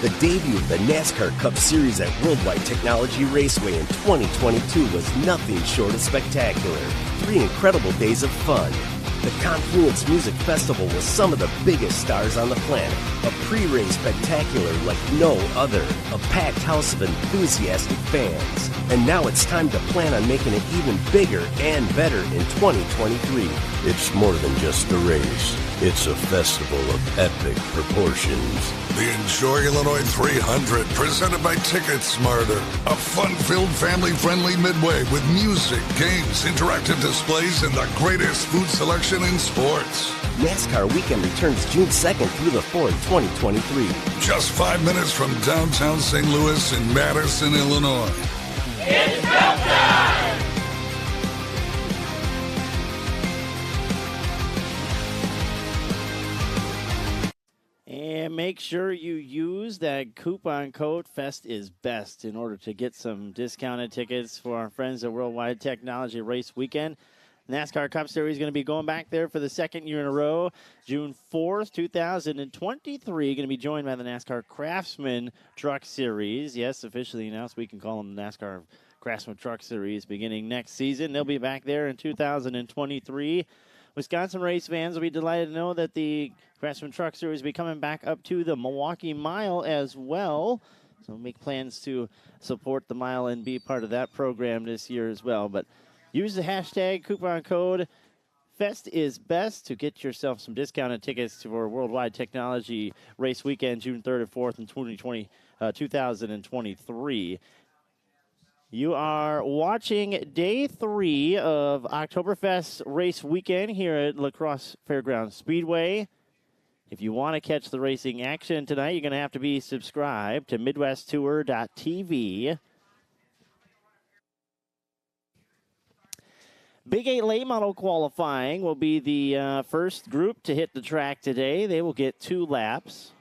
The debut of the NASCAR Cup Series at Worldwide Technology Raceway in 2022 was nothing short of spectacular. 3 incredible days of fun. The Confluence Music Festival with some of the biggest stars on the planet. A pre-race spectacular like no other. A packed house of enthusiastic fans. And now it's time to plan on making it even bigger and better in 2023. It's more than just a race. It's a festival of epic proportions. The Enjoy Illinois 300, presented by Ticket Smarter. A fun-filled, family-friendly midway with music, games, interactive displays, and the greatest food selection in sports. NASCAR Weekend returns June 2nd through the 4th, 2023. Just 5 minutes from downtown St. Louis in Madison, Illinois. It's showtime! And make sure you use that coupon code FEST is BEST in order to get some discounted tickets for our friends at Worldwide Technology Race Weekend. NASCAR Cup Series is going to be going back there for the second year in a row. June 4th, 2023, going to be joined by the NASCAR Craftsman Truck Series. Yes, officially announced. We can call them the NASCAR Craftsman Truck Series beginning next season. They'll be back there in 2023. Wisconsin race fans will be delighted to know that the Craftsman Truck Series will be coming back up to the Milwaukee Mile as well. So make plans to support the Mile and be part of that program this year as well. But use the hashtag coupon code FESTISBEST to get yourself some discounted tickets for Worldwide Technology Race Weekend, June 3rd and 4th in 2023. You are watching Day 3 of Oktoberfest Race Weekend here at Lacrosse Fairgrounds Speedway. If you want to catch the racing action tonight, you're going to have to be subscribed to MidwestTour.tv. Big 8 late model qualifying will be the first group to hit the track today. They will get 2 laps.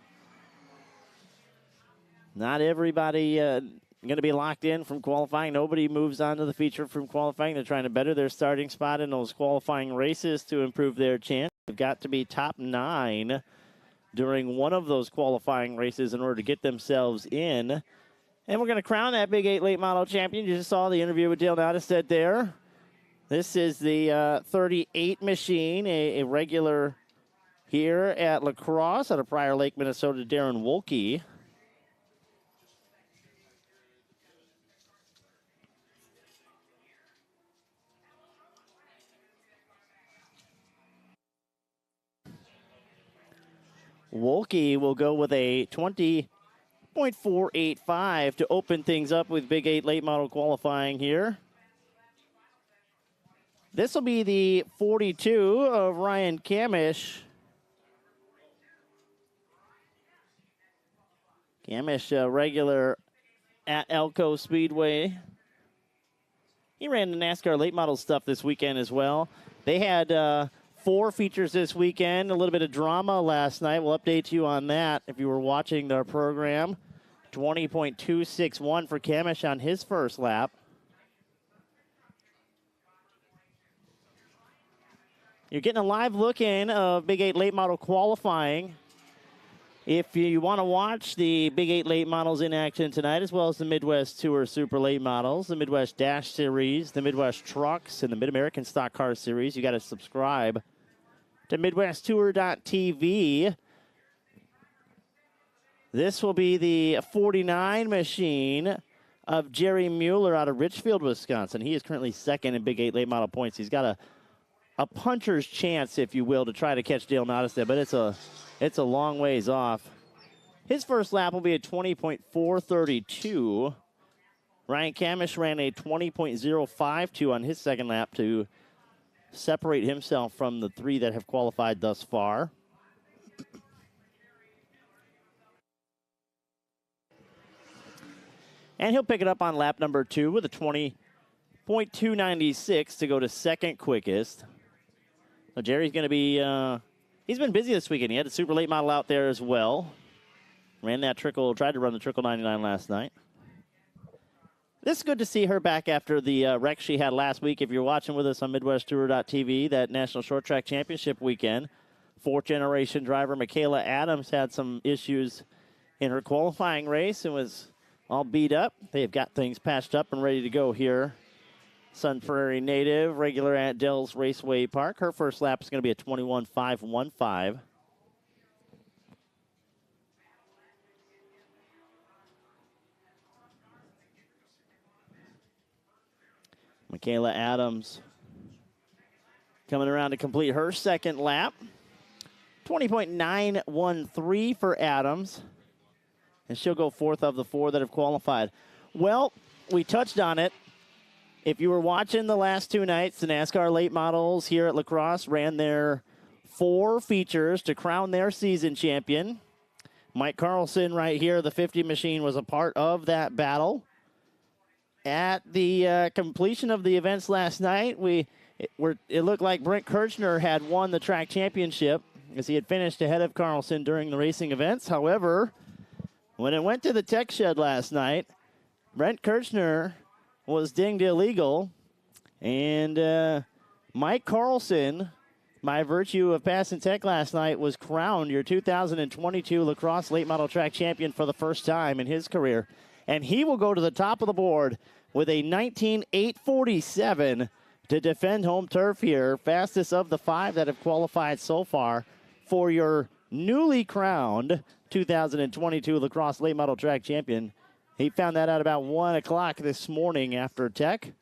Not everybody going to be locked in from qualifying. Nobody moves on to the feature from qualifying. They're trying to better their starting spot in those qualifying races to improve their chance. They've got to be top 9 during one of those qualifying races in order to get themselves in. And we're going to crown that Big 8 late model champion. You just saw the interview with Dale Nottestead there. This is the 38 machine, a regular here at Lacrosse out of Prior Lake, Minnesota, Darren Wolke. Wolke will go with a 20.485 to open things up with Big 8 late model qualifying here. This will be the 42 of Ryan Kamish. Kamish, regular at Elko Speedway. He ran the NASCAR late model stuff this weekend as well. They had 4 features this weekend, a little bit of drama last night. We'll update you on that if you were watching their program. 20.261 for Kamish on his first lap. You're getting a live look in of Big 8 late model qualifying. If you want to watch the Big 8 late models in action tonight, as well as the Midwest Tour Super Late Models, the Midwest Dash Series, the Midwest Trucks, and the Mid-American Stock Car Series, you got to subscribe to MidwestTour.tv. This will be the 49 machine of Jerry Mueller out of Richfield, Wisconsin. He is currently second in Big 8 late model points. He's got a puncher's chance, if you will, to try to catch Dale Nottestead, but it's a long ways off. His first lap will be a 20.432. Ryan Kamish ran a 20.052 on his second lap to separate himself from the 3 that have qualified thus far. And he'll pick it up on lap number 2 with a 20.296 to go to second quickest. So Jerry's going to be, he's been busy this weekend. He had a super late model out there as well. Ran that trickle, tried to run the trickle 99 last night. This is good to see her back after the wreck she had last week. If you're watching with us on MidwestTour.tv, that National Short Track Championship weekend, 4th generation driver Michaela Adams had some issues in her qualifying race and was all beat up. They've got things patched up and ready to go here. Sun Prairie native, regular at Dells Raceway Park. Her first lap is going to be a 21.515. Michaela Adams coming around to complete her second lap. 20.913 for Adams. And she'll go fourth of the four that have qualified. Well, we touched on it. If you were watching the last two nights, the NASCAR late models here at Lacrosse ran their 4 features to crown their season champion. Mike Carlson right here, the 50 machine, was a part of that battle. At the completion of the events last night, it looked like Brent Kirchner had won the track championship as he had finished ahead of Carlson during the racing events. However, when it went to the tech shed last night, Brent Kirchner was dinged illegal, and Mike Carlson, by virtue of passing tech last night, was crowned your 2022 Lacrosse late model track champion for the first time in his career. And he will go to the top of the board with a 19.847 to defend home turf here. Fastest of the 5 that have qualified so far for your newly crowned 2022 Lacrosse late model track champion. He found that out about 1 o'clock this morning after tech.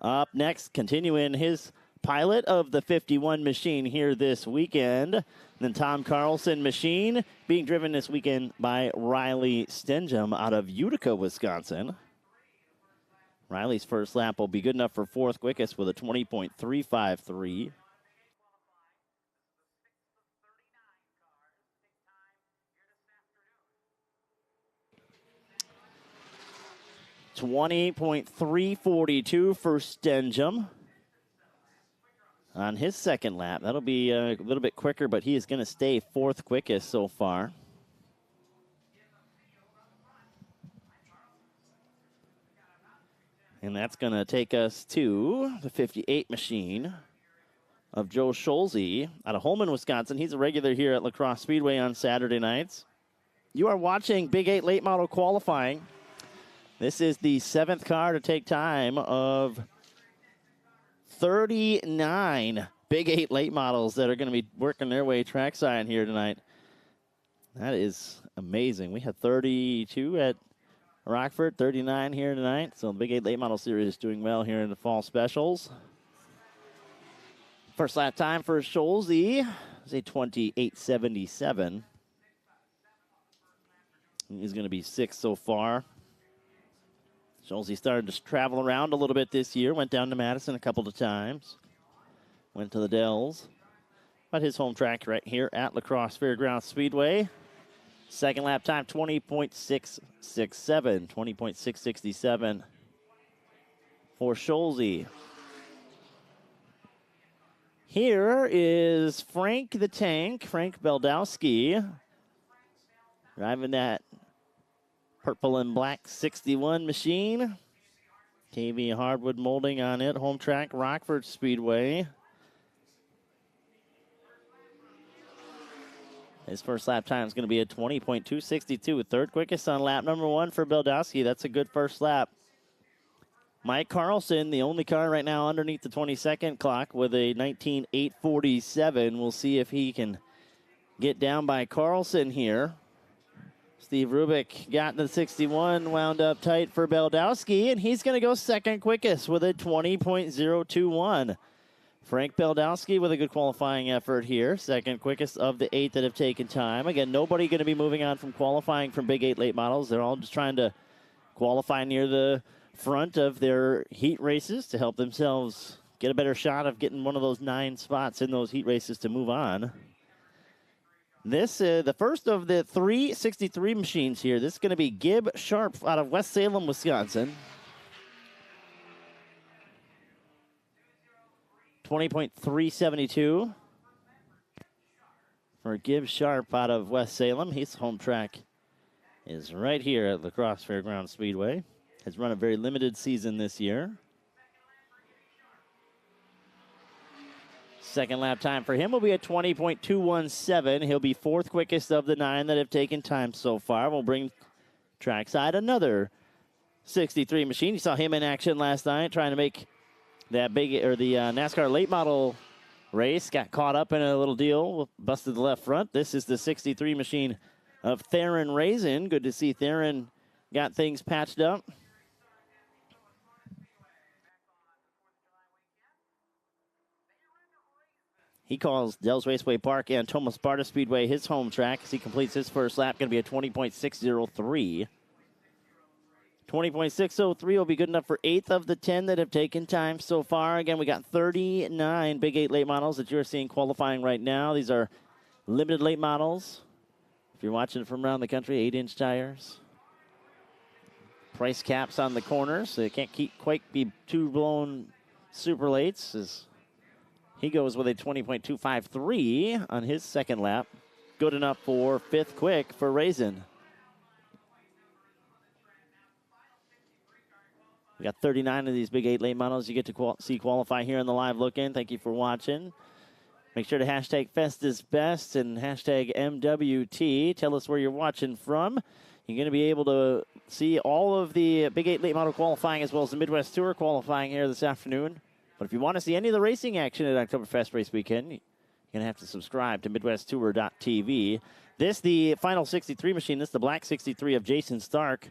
Up next, continuing his pilot of the 51 machine here this weekend. Then Tom Carlson machine being driven this weekend by Riley Stenjum out of Utica, Wisconsin. Riley's first lap will be good enough for fourth quickest with a 20.353. 20.342 for Stenjum on his second lap. That'll be a little bit quicker, but he is going to stay fourth quickest so far. And that's going to take us to the 58 machine of Joe Scholze out of Holman, Wisconsin. He's a regular here at Lacrosse Speedway on Saturday nights. You are watching Big 8 late model qualifying. This is the 7th car to take time of 39 Big 8 late models that are going to be working their way trackside here tonight. That is amazing. We had 32 at Rockford, 39 here tonight. So the Big 8 late model series is doing well here in the fall specials. First lap time for Scholze is a 28.77. He's going to be 6th so far. Scholze started to travel around a little bit this year. Went down to Madison a couple of times. Went to the Dells. But his home track right here at Lacrosse Fairgrounds Speedway. Second lap time, 20.667. 20.667 for Scholze. Here is Frank the Tank, Frank Beldowski, driving that purple and black 61 machine. KV hardwood molding on it. Home track, Rockford Speedway. His first lap time is going to be a 20.262. Third quickest on lap number 1 for Beldowski. That's a good first lap. Mike Carlson, the only car right now underneath the 20-second clock with a 19.847. We'll see if he can get down by Carlson here. Steve Rubik got the 61, wound up tight for Beldowski, and he's going to go second quickest with a 20.021. Frank Beldowski with a good qualifying effort here. Second quickest of the 8 that have taken time. Again, nobody going to be moving on from qualifying from Big 8 late models. They're all just trying to qualify near the front of their heat races to help themselves get a better shot of getting one of those 9 spots in those heat races to move on. This is the first of the 363 machines here. This is going to be Gib Sharp out of West Salem, Wisconsin. 20.372 for Gib Sharp out of West Salem. His home track is right here at Lacrosse Fairgrounds Speedway. Has run a very limited season this year. Second lap time for him will be a 20.217. He'll be fourth quickest of the 9 that have taken time so far. We'll bring trackside another 63 machine. You saw him in action last night trying to make that the NASCAR late model race. Got caught up in a little deal, busted the left front. This is the 63 machine of Theron Raisin. Good to see Theron got things patched up. He calls Dells Raceway Park and Thomas Sparta Speedway his home track as he completes his first lap. Going to be a 20.603. 20.603 will be good enough for 8th of the 10 that have taken time so far. Again, we got 39 Big 8 late models that you're seeing qualifying right now. These are limited late models. If you're watching it from around the country, 8-inch tires. Price caps on the corners, so they can't quite be too blown super lates. As he goes with a 20.253 on his second lap. Good enough for 5th quick for Raisin. We got 39 of these Big 8 late models you get to see qualify here in the live look-in. Thank you for watching. Make sure to hashtag FestIsBest and hashtag MWT. Tell us where you're watching from. You're going to be able to see all of the Big 8 late model qualifying as well as the Midwest Tour qualifying here this afternoon. But if you want to see any of the racing action at Oktoberfest Race Weekend, you're going to have to subscribe to MidwestTour.tv. This, the final 63 machine, this is the black 63 of Jason Stark.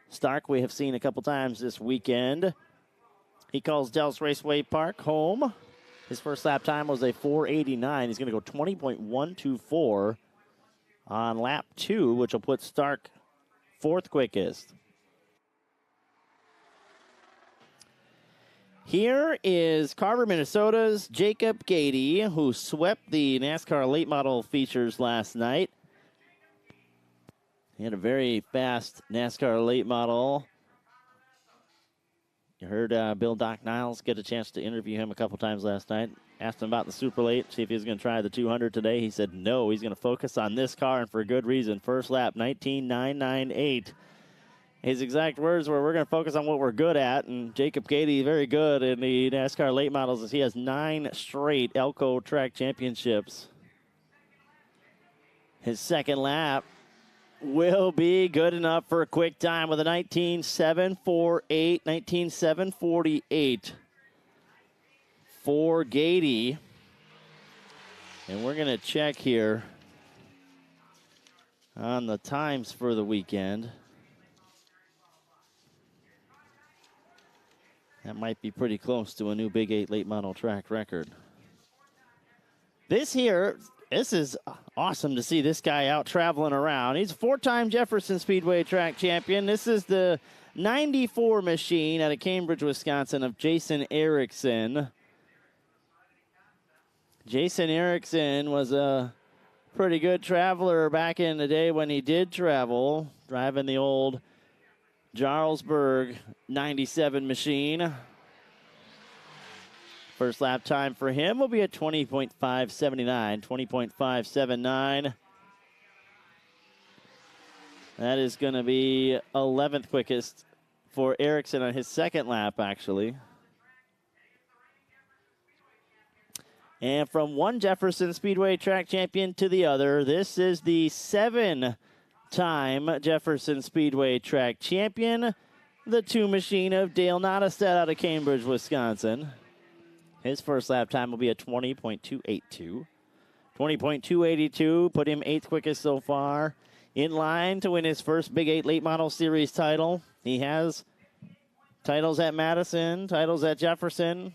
Stark we have seen a couple times this weekend. He calls Dells Raceway Park home. His first lap time was a 4:89. He's going to go 20.124 on lap 2, which will put Stark 4th quickest. Here is Carver, Minnesota's Jacob Gady, who swept the NASCAR late model features last night. He had a very fast NASCAR late model. You heard Bill Doc Niles get a chance to interview him a couple times last night. Asked him about the super late, see if he was going to try the 200 today. He said no, he's going to focus on this car, and for a good reason. First lap, 19.998. His exact words were, we're going to focus on what we're good at, and Jacob Gady, very good in the NASCAR late models as he has 9 straight Elko track championships. His second lap will be good enough for a quick time with a 19.748, 19.748 for Gady. And we're going to check here on the times for the weekend. That might be pretty close to a new Big 8 late model track record. This is awesome to see this guy out traveling around. He's a 4-time Jefferson Speedway track champion. This is the 94 machine out of Cambridge, Wisconsin of Jason Erickson. Jason Erickson was a pretty good traveler back in the day when he did travel, driving the old Jarlsberg 97 machine. First lap time for him will be a 20.579, 20.579. That is going to be 11th quickest for Erickson on his second lap, actually. And from one Jefferson Speedway track champion to the other, this is the 7-time Jefferson Speedway track champion, the 2 machine of Dale Nottestad out of Cambridge, Wisconsin. His first lap time will be a 20.282. 20.282 put him 8th quickest so far. In line to win his first Big 8 Late Model Series title. He has titles at Madison, titles at Jefferson.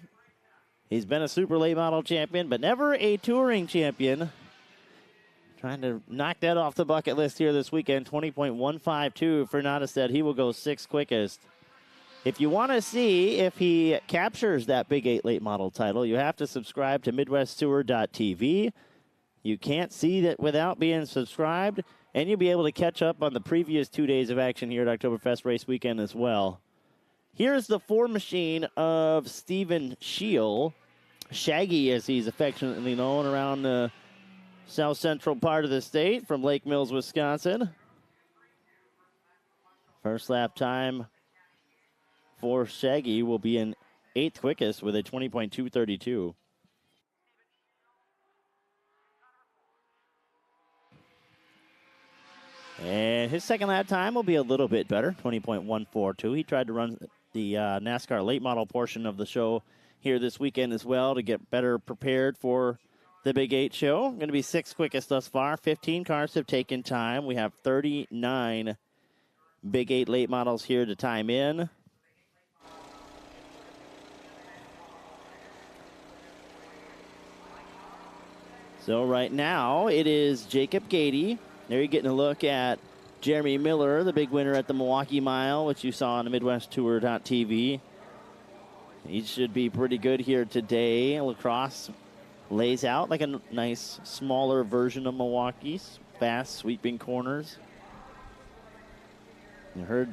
He's been a Super Late Model champion, but never a touring champion. Trying to knock that off the bucket list here this weekend. 20.152 for Nottestad. He will go 6th quickest. If you want to see if he captures that Big 8 late model title, you have to subscribe to MidwestTour.tv. You can't see that without being subscribed, and you'll be able to catch up on the previous 2 days of action here at Oktoberfest Race Weekend as well. Here's the 4 machine of Stephen Scheel, Shaggy as he's affectionately known around the south central part of the state from Lake Mills, Wisconsin. First lap time for Shaggy will be an 8th quickest with a 20.232. And his second lap time will be a little bit better, 20.142. He tried to run the NASCAR late model portion of the show here this weekend as well to get better prepared for the Big 8 show. Going to be 6 quickest thus far. 15 cars have taken time. We have 39 Big 8 late models here to time in. So right now it is Jacob Gady. There you're getting a look at Jeremy Miller, the big winner at the Milwaukee Mile, which you saw on the Midwest Tour.tv. He should be pretty good here today. Lacrosse lays out like a nice, smaller version of Milwaukee's. Fast, sweeping corners. You heard,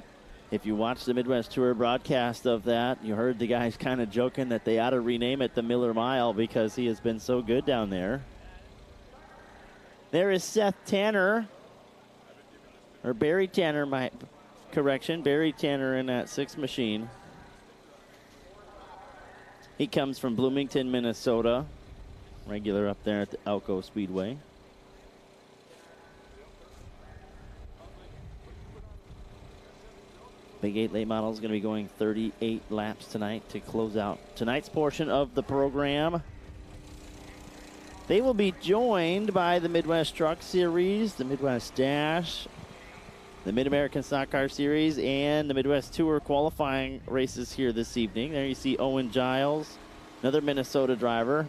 if you watched the Midwest Tour broadcast of that, you heard the guys kind of joking that they ought to rename it the Miller Mile because he has been so good down there. There is Seth Tanner, or Barry Tanner, Barry Tanner in that 6 machine. He comes from Bloomington, Minnesota, regular up there at the ARCA Speedway. Big 8 late model is going to be going 38 laps tonight to close out tonight's portion of the program. They will be joined by the Midwest Truck Series, the Midwest Dash, the Mid-American Stock Car Series, and the Midwest Tour qualifying races here this evening. There you see Owen Giles, another Minnesota driver,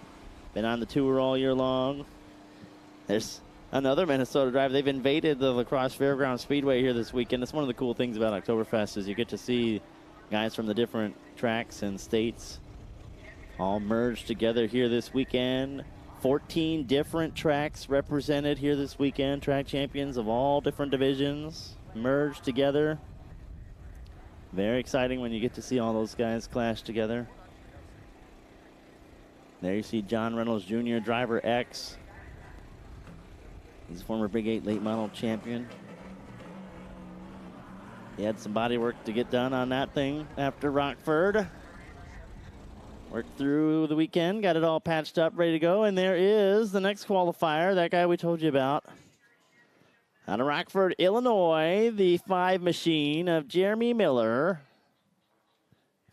been on the tour all year long. There's another Minnesota driver. They've invaded the Lacrosse Fairgrounds Speedway here this weekend. That's one of the cool things about Oktoberfest is you get to see guys from the different tracks and states all merged together here this weekend. 14 different tracks represented here this weekend. Track champions of all different divisions merged together. Very exciting when you get to see all those guys clash together. There you see John Reynolds Jr., driver X. He's a former Big 8 late model champion. He had some body work to get done on that thing after Rockford. Worked through the weekend, got it all patched up, ready to go. And there is the next qualifier, that guy we told you about. Out of Rockford, Illinois, the 5 machine of Jeremy Miller.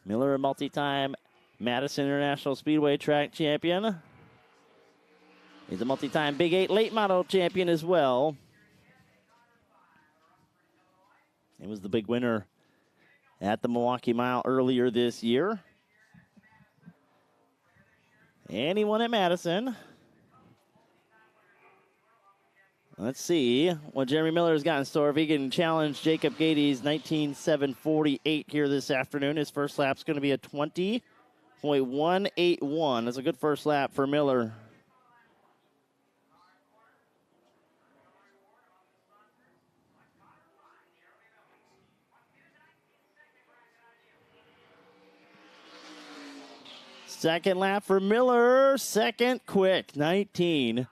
Miller, a multi-time Madison International Speedway track champion. He's a multi-time Big 8 late model champion as well. He was the big winner at the Milwaukee Mile earlier this year. And he won at Madison. Let's see what Jeremy Miller has got in store. If he can challenge Jacob Gady's 19.748 here this afternoon. His first lap's going to be a 20.181. That's a good first lap for Miller. Second lap for Miller. Second quick. 19.780.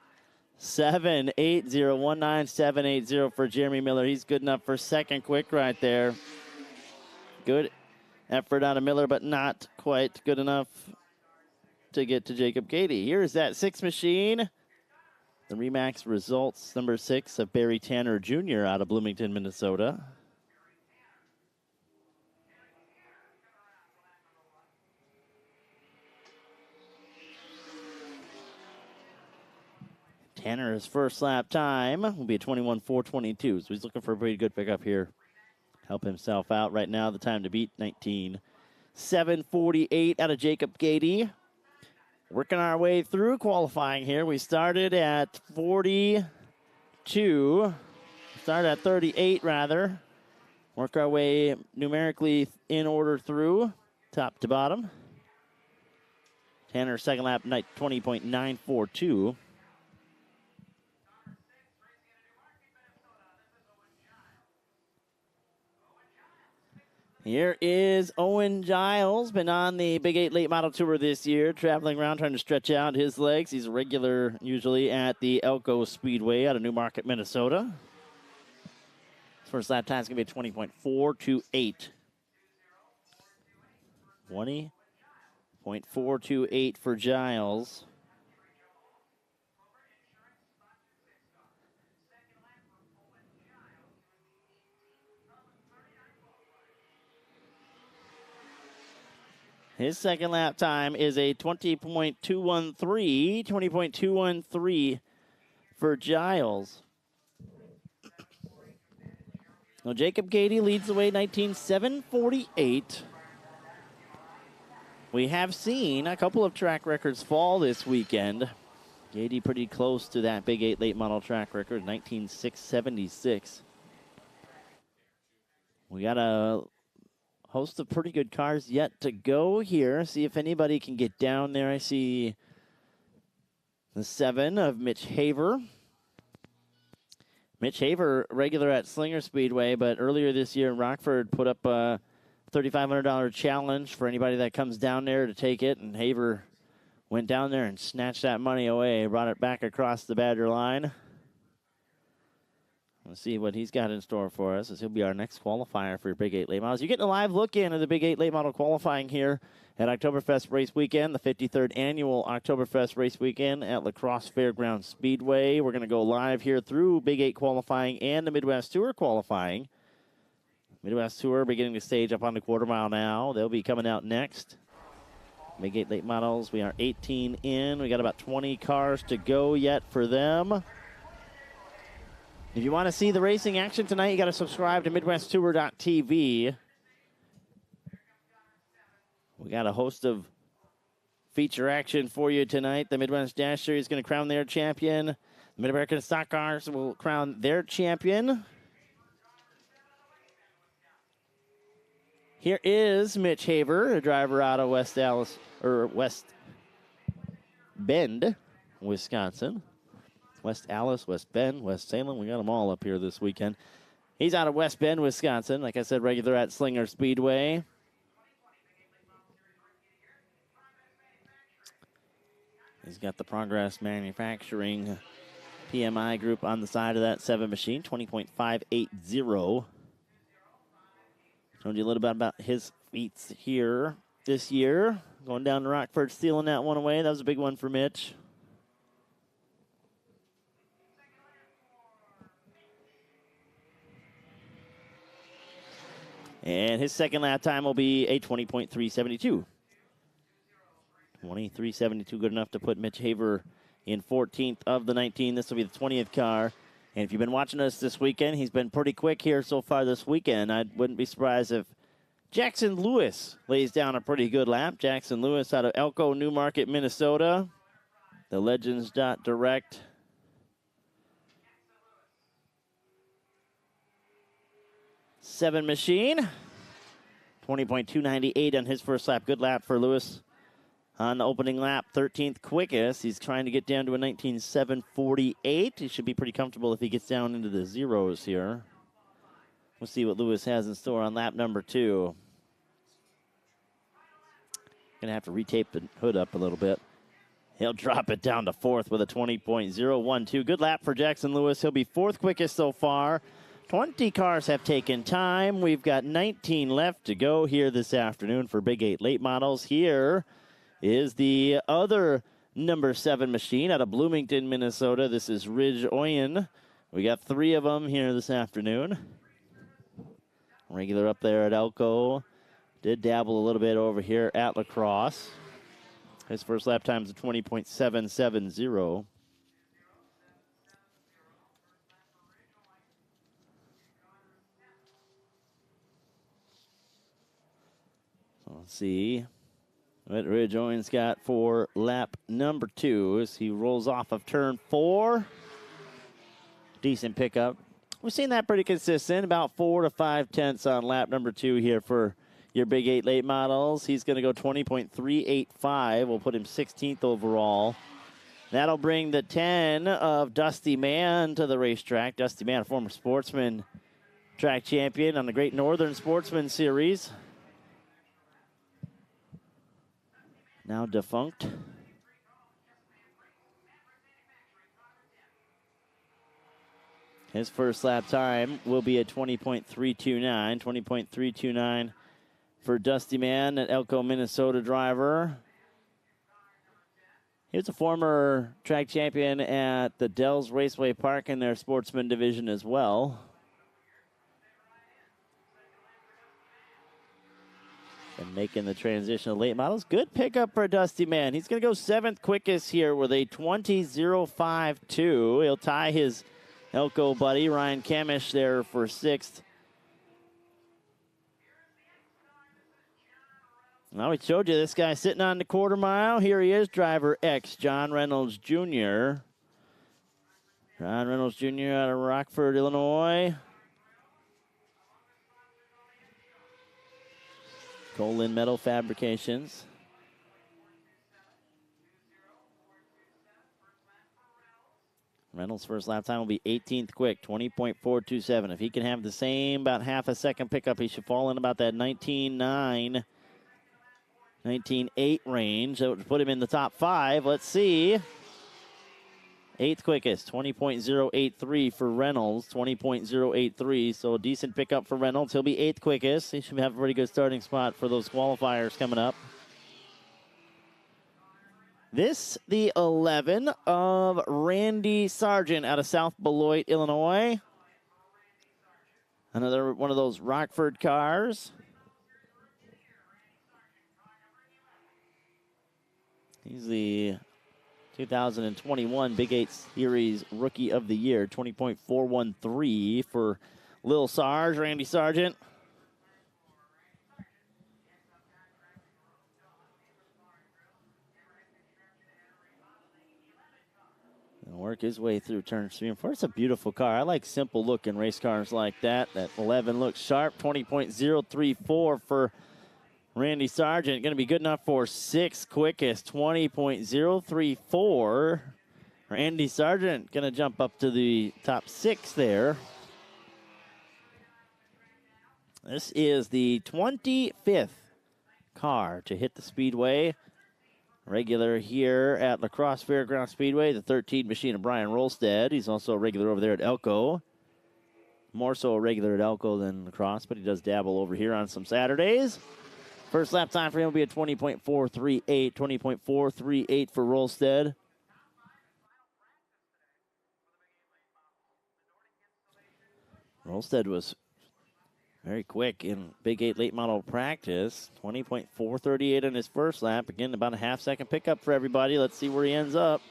19.780 for Jeremy Miller. He's good enough for second quick right there. Good effort out of Miller, but not quite good enough to get to Jacob Gady. Here's that 6 machine. The Remax results, number 6 of Barry Tanner Jr. out of Bloomington, Minnesota. Tanner's first lap time will be a 21.422, so he's looking for a pretty good pickup here. Help himself out right now. The time to beat 19.748 out of Jacob Gady. Working our way through qualifying here. We started at 42. Started at 38, rather. Work our way numerically in order through, top to bottom. Tanner's second lap, 20.942. Here is Owen Giles, been on the Big 8 Late Model Tour this year, traveling around trying to stretch out his legs. He's a regular usually at the Elko Speedway out of Newmarket, Minnesota. His first lap time is going to be a 20.428. 20.428 for Giles. His second lap time is a 20.213 for Giles. Well, Jacob Gady leads the way, 19.748. We have seen a couple of track records fall this weekend. Gady pretty close to that Big 8 late model track record, 19.676. We got a host of pretty good cars yet to go here. See if anybody can get down there. I see the 7 of Mitch Haver. Mitch Haver, regular at Slinger Speedway, but earlier this year in Rockford put up a $3,500 challenge for anybody that comes down there to take it, and Haver went down there and snatched that money away, brought it back across the Badger line. Let's see what he's got in store for us, as he'll be our next qualifier for your Big 8 late models. You're getting a live look in at the Big 8 late model qualifying here at Oktoberfest Race Weekend, the 53rd annual Oktoberfest Race Weekend at Lacrosse Fairgrounds Speedway. We're going to go live here through Big 8 qualifying and the Midwest Tour qualifying. Midwest Tour beginning to stage up on the quarter mile now. They'll be coming out next. Big 8 late models, we are 18 in. We got about 20 cars to go yet for them. If you want to see the racing action tonight, you got to subscribe to MidwestTour.tv. We got a host of feature action for you tonight. The Midwest Dash Series is going to crown their champion. The Mid-American Stock Cars will crown their champion. Here is Mitch Haver, a driver out of West Bend, Wisconsin. West Allis, West Bend, West Salem. We got them all up here this weekend. He's out of West Bend, Wisconsin. Like I said, regular at Slinger Speedway. He's got the Progress Manufacturing PMI group on the side of that 7 machine, 20.580. Told you a little bit about his feats here this year. Going down to Rockford, stealing that one away. That was a big one for Mitch. And his second lap time will be a 20.372. 23.72, good enough to put Mitch Haver in 14th of the 19. This will be the 20th car. And if you've been watching us this weekend, he's been pretty quick here so far this weekend. I wouldn't be surprised if Jackson Lewis lays down a pretty good lap. Jackson Lewis out of Elko, Newmarket, Minnesota. The Legends.Direct. Seven machine. 20.298 on his first lap. Good lap for Lewis on the opening lap. 13th quickest. He's trying to get down to a 19.748. He should be pretty comfortable if he gets down into the zeros here. We'll see what Lewis has in store on lap number 2. Going to have to retape the hood up a little bit. He'll drop it down to 4th with a 20.012. Good lap for Jackson Lewis. He'll be 4th quickest so far. 20 cars have taken time. We've got 19 left to go here this afternoon for Big 8 late models. Here is the other number 7 machine out of Bloomington, Minnesota. This is Ridge Oyen. We got 3 of them here this afternoon. Regular up there at Elko. Did dabble a little bit over here at Lacrosse. His first lap time is a 20.770. Let's see what Ridge Owen's got for lap number 2 as he rolls off of turn 4. Decent pickup. We've seen that pretty consistent, about 4 to 5 tenths on lap number 2 here for your Big 8 late models. He's going to go 20.385. We'll put him 16th overall. That'll bring the 10 of Dusty Mann to the racetrack. Dusty Mann, a former Sportsman track champion on the Great Northern Sportsman Series. Now defunct. His first lap time will be a 20.329. 20.329 for Dusty Mann, an Elko, Minnesota driver. He was a former track champion at the Dells Raceway Park in their sportsman division as well. And making the transition to late models. Good pickup for Dusty Man. He's going to go 7th quickest here with a 20.052. He'll tie his Elko buddy, Ryan Kamish, there for 6th. Now we showed you this guy sitting on the quarter mile. Here he is, driver X, John Reynolds Jr. John Reynolds Jr. out of Rockford, Illinois. Colin Metal Fabrications. Reynolds' first lap time will be 18th quick, 20.427. If he can have the same, about half a second pickup, he should fall in about that 19.9, 19.8 range. That would put him in the top 5. Let's see. 8th quickest, 20.083 for Reynolds, 20.083. So a decent pickup for Reynolds. He'll be 8th quickest. He should have a pretty good starting spot for those qualifiers coming up. This, the 11 of Randy Sargent out of South Beloit, Illinois. Another one of those Rockford cars. He's the 2021 Big 8 Series Rookie of the Year, 20.413 for Lil Sarge, Randy Sargent. And work his way through turn 3 and 4. It's a beautiful car. I like simple looking race cars like that. That 11 looks sharp, 20.034 for Randy Sargent. Going to be good enough for 6th quickest, 20.034. Randy Sargent going to jump up to the top 6 there. This is the 25th car to hit the Speedway. Regular here at Lacrosse Fairground Speedway, the 13 machine of Brian Rolstead. He's also a regular over there at Elko. More so a regular at Elko than Lacrosse, but he does dabble over here on some Saturdays. First lap time for him will be a 20.438, 20.438 for Rolstead. Rolstead was very quick in Big 8 late model practice. 20.438 in his first lap. Again, about a half-second pickup for everybody. Let's see where he ends up.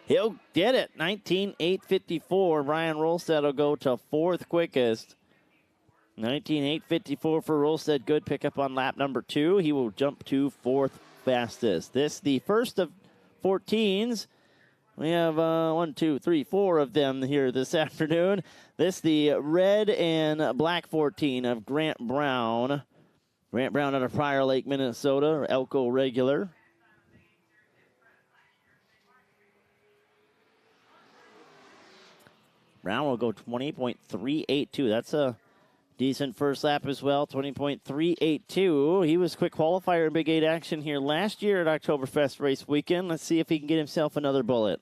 He'll get it. 19.854. Brian Rolstead will go to 4th quickest. 19.854 for Rolstead. Good pickup on lap number 2. He will jump to 4th fastest. This, the first of 14s. We have 4 of them here this afternoon. This, the red and black 14 of Grant Brown. Grant Brown out of Prior Lake, Minnesota, Elko regular. Brown will go 20.382. That's a decent first lap as well, 20.382. He was quick qualifier in Big 8 action here last year at Oktoberfest race weekend. Let's see if he can get himself another bullet.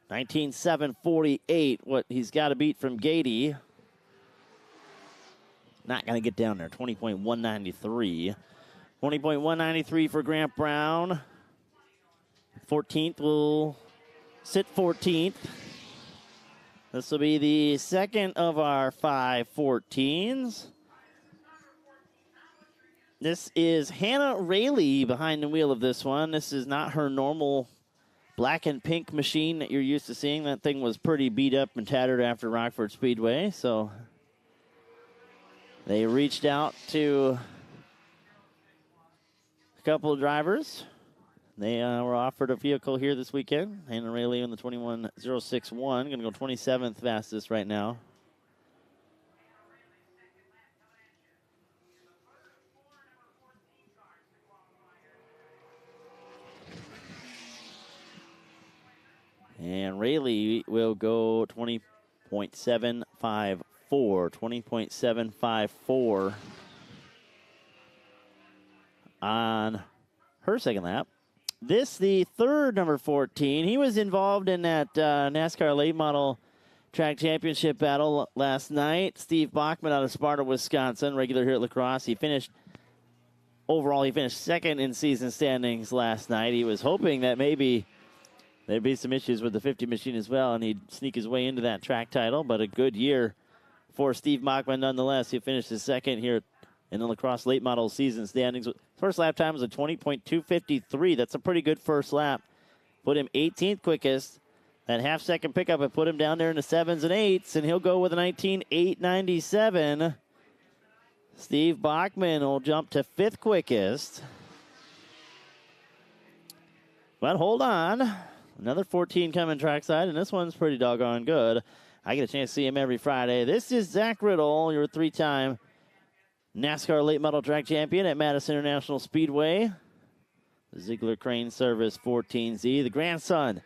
19.748, what he's got to beat from Gady. Not going to get down there, 20.193. 20.193 for Grant Brown. 14th will sit 14th. This will be the second of our 5 14s. This is Hannah Rayleigh behind the wheel of this one. This is not her normal black and pink machine that you're used to seeing. That thing was pretty beat up and tattered after Rockford Speedway, so they reached out to a couple of drivers. They were offered a vehicle here this weekend. Hannah Rayleigh in the 21.061. Going to go 27th fastest right now. And Rayleigh will go 20.754. 20.754 on her second lap. This, the third number 14. He was involved in that NASCAR late model track championship battle last night. Steve Bachman out of Sparta, Wisconsin, regular here at Lacrosse. He finished second in season standings last night. He was hoping that maybe there'd be some issues with the 50 machine as well, and he'd sneak his way into that track title. But a good year for Steve Bachman nonetheless. He finished his second here in the Lacrosse late model season standings. First lap time was a 20.253. That's a pretty good first lap. Put him 18th quickest. That half-second pickup had put him down there in the 7s and 8s, and he'll go with a 19.897. Steve Bachman will jump to 5th quickest. But hold on. Another 14 coming trackside, and this one's pretty doggone good. I get a chance to see him every Friday. This is Zach Riddle, your 3-time NASCAR late model track champion at Madison International Speedway. The Ziegler Crane Service 14Z, the grandson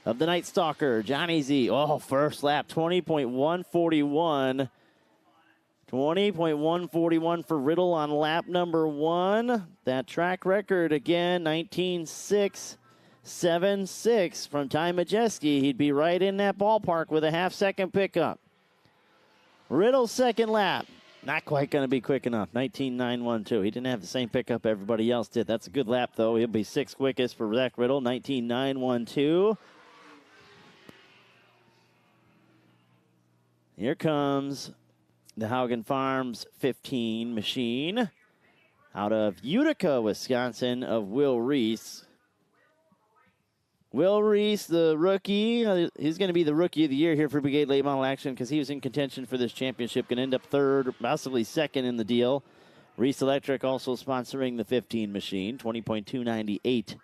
of the Night Stalker, Johnny Z. Oh, first lap, 20.141. 20.141 for Riddle on lap number 1. That track record again, 19.676 from Ty Majeski. He'd be right in that ballpark with a half-second pickup. Riddle's second lap, not quite going to be quick enough, 19.912. He didn't have the same pickup everybody else did. That's a good lap, though. He'll be 6th quickest for Zach Riddle, 19.912. Here comes the Haugen Farms 15 machine out of Utica, Wisconsin, of Will Reese. Will Reese, the rookie, he's going to be the rookie of the year here for Brigade Late Model Action because he was in contention for this championship. Going to end up 3rd, possibly 2nd in the deal. Reese Electric also sponsoring the 15 machine, 20.298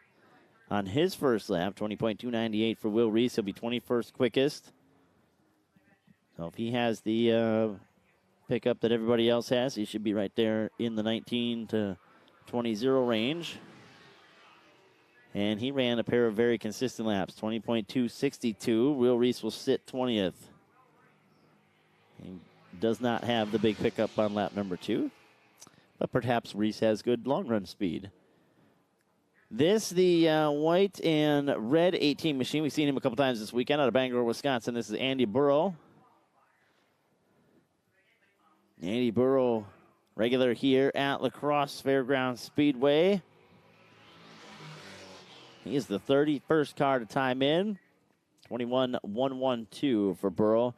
on his first lap. 20.298 for Will Reese. He'll be 21st quickest. So if he has the pickup that everybody else has, he should be right there in the 19 to 20 range. And he ran a pair of very consistent laps, 20.262. Will Reese will sit 20th. He does not have the big pickup on lap number 2, but perhaps Reese has good long-run speed. This, the white and red 18 machine. We've seen him a couple times this weekend out of Bangor, Wisconsin. This is Andy Burrow. Andy Burrow, regular here at Lacrosse Fairgrounds Speedway. He is the 31st car to time in. 21.112 for Burrow.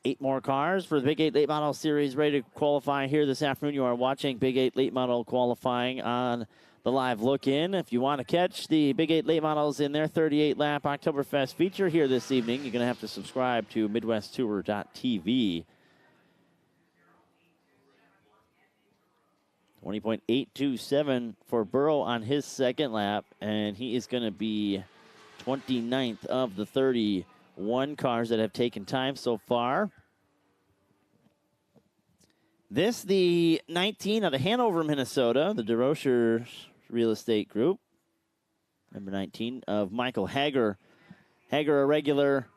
8 more cars for the Big 8 Late Model Series ready to qualify here this afternoon. You are watching Big 8 Late Model qualifying on the live look-in. If you want to catch the Big 8 Late Models in their 38-lap Oktoberfest feature here this evening, you're going to have to subscribe to MidwestTour.tv. 20.827 for Burrow on his second lap, and he is going to be 29th of the 31 cars that have taken time so far. This, the 19 out of Hanover, Minnesota, the DeRocher Real Estate Group. Number 19 of Michael Hager. Hager, a regular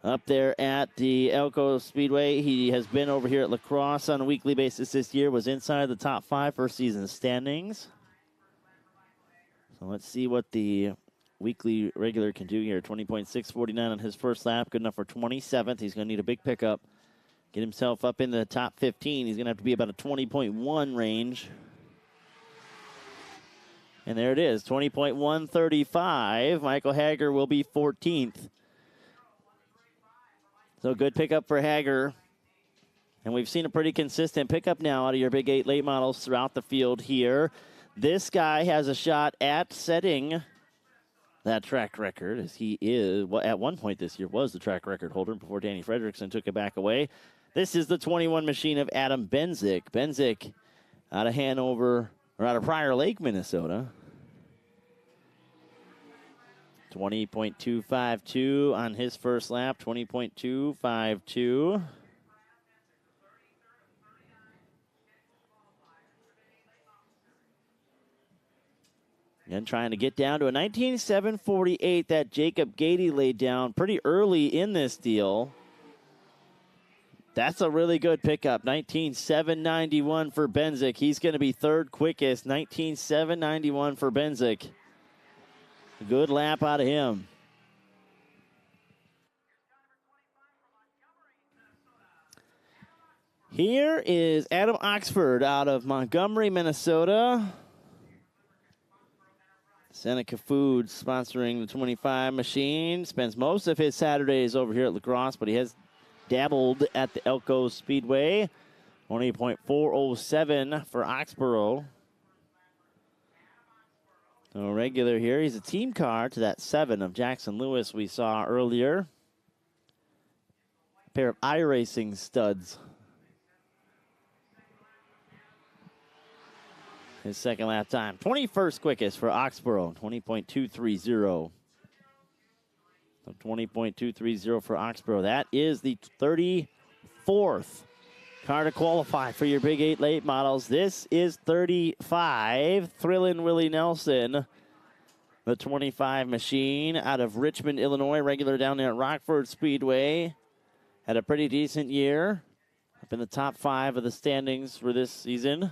up there at the Elko Speedway. He has been over here at Lacrosse on a weekly basis this year, was inside the top 5 for season standings. So let's see what the weekly regular can do here. 20.649 on his first lap, good enough for 27th. He's going to need a big pickup. Get himself up in the top 15. He's going to have to be about a 20.1 range. And there it is, 20.135. Michael Hager will be 14th. So good pickup for Hager. And we've seen a pretty consistent pickup now out of your Big 8 late models throughout the field here. This guy has a shot at setting that track record, as he is, well, at one point this year was the track record holder before Danny Fredrickson took it back away. This is the 21 machine of Adam Benzik. Benzik out of Hanover, or out of Prior Lake, Minnesota. 20.252 on his first lap, 20.252. And trying to get down to a 19.748 that Jacob Gady laid down pretty early in this deal. That's a really good pickup, 19.791 for Benzik. He's going to be 3rd quickest, 19.791 for Benzik. Good lap out of him. Here is Adam Oxford out of Montgomery, Minnesota. Seneca Foods sponsoring the 25 machine. Spends most of his Saturdays over here at Lacrosse, but he has dabbled at the Elko Speedway. 20.407 for Oxborough. So regular here. He's a team car to that 7 of Jackson Lewis we saw earlier. A pair of iRacing studs. His second lap time. 21st quickest for Oxborough. 20.230. So 20.230 for Oxborough. That is the 34th car to qualify for your Big 8 late models. This is 35. Thrillin' Willie Nelson, the 25 machine out of Richmond, Illinois, regular down there at Rockford Speedway. Had a pretty decent year. Up in the top 5 of the standings for this season.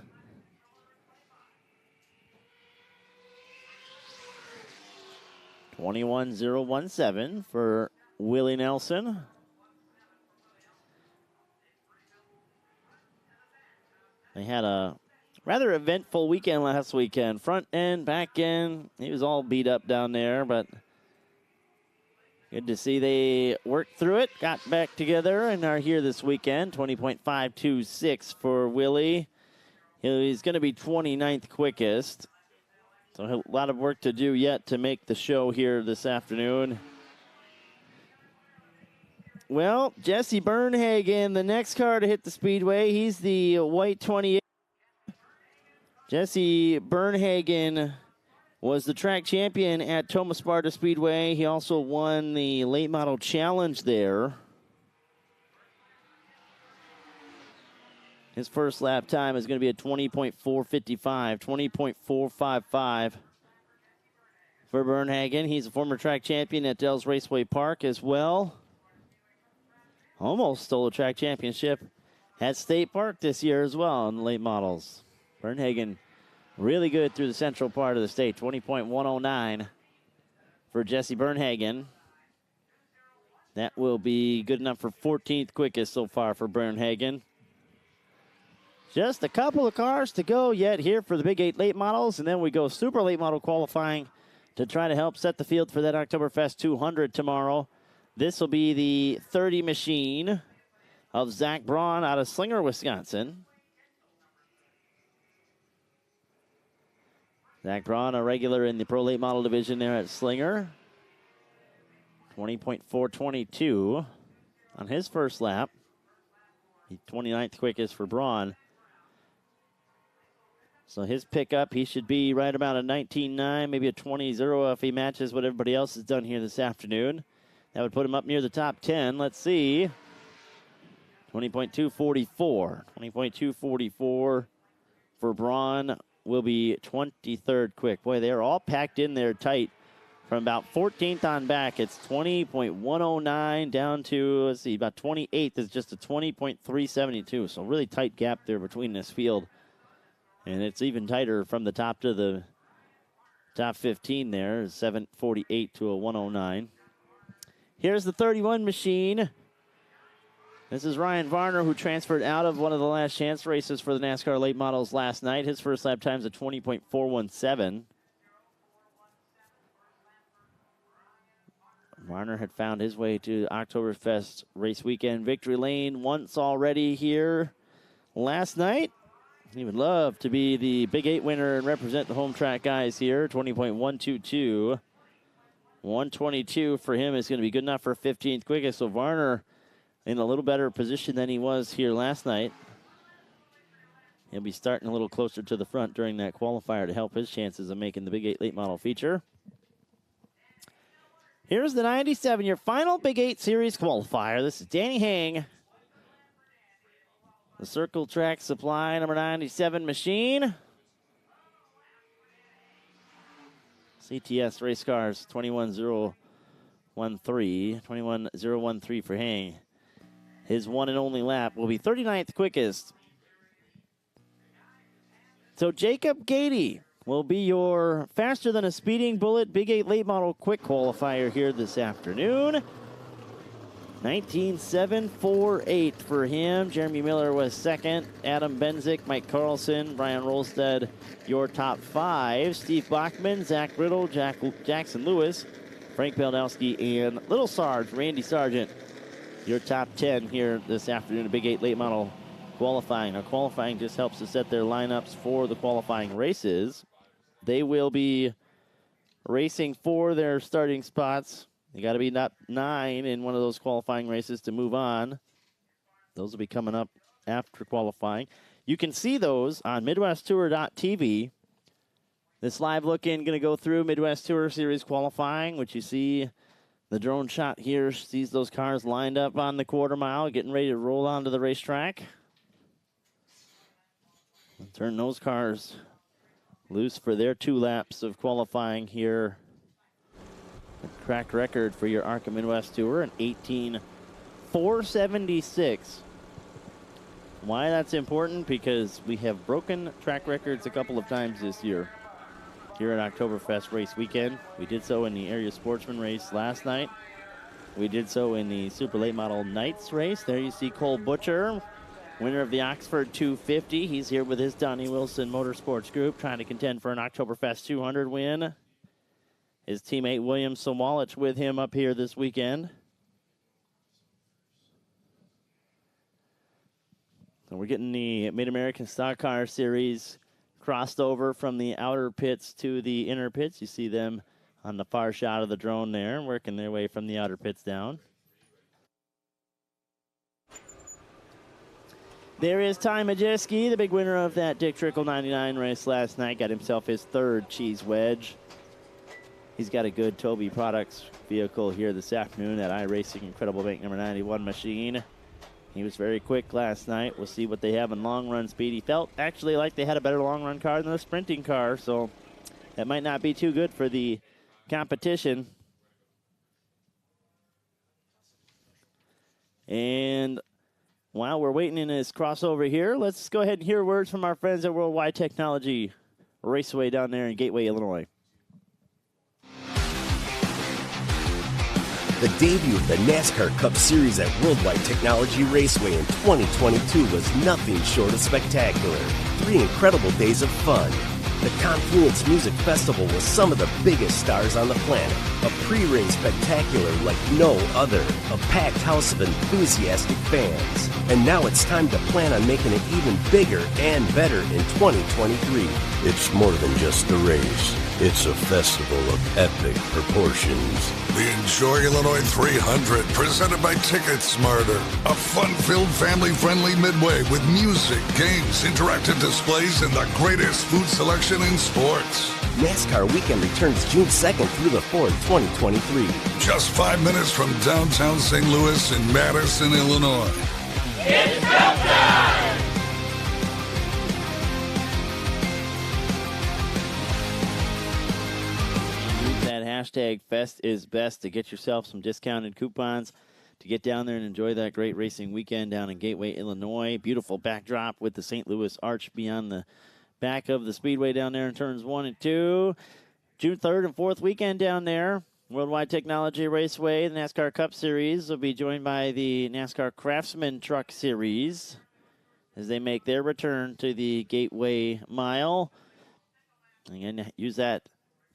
$21,017 for Willie Nelson. They had a rather eventful weekend last weekend. Front end, back end. He was all beat up down there, but good to see they worked through it, got back together, and are here this weekend. 20.526 for Willie. He's going to be 29th quickest. So a lot of work to do yet to make the show here this afternoon. Well, Jesse Bernhagen, the next car to hit the Speedway. He's the white 28. Jesse Bernhagen was the track champion at Thomas Sparta Speedway. He also won the late model challenge there. His first lap time is going to be a 20.455, 20.455 for Bernhagen. He's a former track champion at Dells Raceway Park as well. Almost stole a track championship at State Park this year as well in the late models. Bernhagen really good through the central part of the state. 20.109 for Jesse Bernhagen. That will be good enough for 14th quickest so far for Bernhagen. Just a couple of cars to go yet here for the Big 8 late models, and then we go super late model qualifying to try to help set the field for that Oktoberfest 200 tomorrow. This will be the 30 machine of Zach Braun out of Slinger, Wisconsin. Zach Braun, a regular in the Pro Late Model division there at Slinger. 20.422 on his first lap. The 29th quickest for Braun. So his pickup, he should be right about a 19.9, maybe a 20.0 if he matches what everybody else has done here this afternoon. That would put him up near the top 10. Let's see. 20.244. 20.244 for Braun will be 23rd quick. Boy, they're all packed in there tight. From about 14th on back, it's 20.109 down to, let's see, about 28th is just a 20.372. So really tight gap there between this field. And it's even tighter from the top to the top 15 there, 748 to a 109. Here's the 31 machine. This is Ryan Varner, who transferred out of one of the last chance races for the NASCAR late models last night. His first lap time is a 20.417. Varner had found his way to Oktoberfest race weekend victory lane once already here last night. He would love to be the Big 8 winner and represent the home track guys here. 20.122. 122 for him is going to be good enough for 15th quickest. So Varner in a little better position than he was here last night. He'll be starting a little closer to the front during that qualifier to help his chances of making the Big 8 late model feature. Here's the 97, your final Big 8 Series qualifier. This is Danny Hang. The Circle Track Supply number 97 machine. CTS Race Cars 21013. 21013 for Hang. His one and only lap will be 39th quickest. So Jacob Gady will be your faster than a speeding bullet Big 8 late model quick qualifier here this afternoon. 19.748 for him. Jeremy Miller was second. Adam Benzik, Mike Carlson, Brian Rolstead, your top 5. Steve Bachman, Zach Riddle, Jackson Lewis, Frank Beldowski, and Little Sarge, Randy Sargent, your top 10 here this afternoon. A Big 8 late model qualifying. Now, qualifying just helps to set their lineups for the qualifying races. They will be racing for their starting spots. You got to be not 9 in one of those qualifying races to move on. Those will be coming up after qualifying. You can see those on MidwestTour.tv. This live look-in going to go through Midwest Tour Series qualifying, which you see the drone shot here sees those cars lined up on the quarter mile, getting ready to roll onto the racetrack. We'll turn those cars loose for their 2 laps of qualifying here. A track record for your ARCA Midwest Tour, an 18.476. Why that's important? Because we have broken track records a couple of times this year here at Oktoberfest race weekend. We did so in the area sportsman race last night. We did so in the Super Late Model Knights race. There you see Cole Butcher, winner of the Oxford 250. He's here with his Donnie Wilson Motorsports Group, trying to contend for an Oktoberfest 200 win. His teammate William Sawalich with him up here this weekend. So we're getting the Mid-American Stock Car Series crossed over from the outer pits to the inner pits. You see them on the far shot of the drone there, working their way from the outer pits down. There is Ty Majeski, the big winner of that Dick Trickle 99 race last night. Got himself his 3rd cheese wedge. He's got a good Toby Products vehicle here this afternoon, that iRacing Incredible Bank number 91 machine. He was very quick last night. We'll see what they have in long run speed. He felt actually like they had a better long run car than the sprinting car, so that might not be too good for the competition. And while we're waiting in this crossover here, let's go ahead and hear words from our friends at Worldwide Technology Raceway down there in Gateway, Illinois. The debut of the NASCAR Cup Series at Worldwide Technology Raceway in 2022 was nothing short of spectacular. 3 incredible days of fun. The Confluence Music Festival with some of the biggest stars on the planet. A pre-race spectacular like no other. A packed house of enthusiastic fans. And now it's time to plan on making it even bigger and better in 2023. It's more than just a race. It's a festival of epic proportions. The Enjoy Illinois 300, presented by Ticket Smarter. A fun-filled, family-friendly midway with music, games, interactive displays, and the greatest food selection in sports. NASCAR Weekend returns June 2nd through the 4th, 2023. Just 5 minutes from downtown St. Louis in Madison, Illinois. It's go time! Hashtag Fest is Best to get yourself some discounted coupons to get down there and enjoy that great racing weekend down in Gateway, Illinois. Beautiful backdrop with the St. Louis Arch beyond the back of the Speedway down there in turns 1 and 2. June 3rd and 4th weekend down there. Worldwide Technology Raceway, the NASCAR Cup Series will be joined by the NASCAR Craftsman Truck Series as they make their return to the Gateway Mile. Again, use that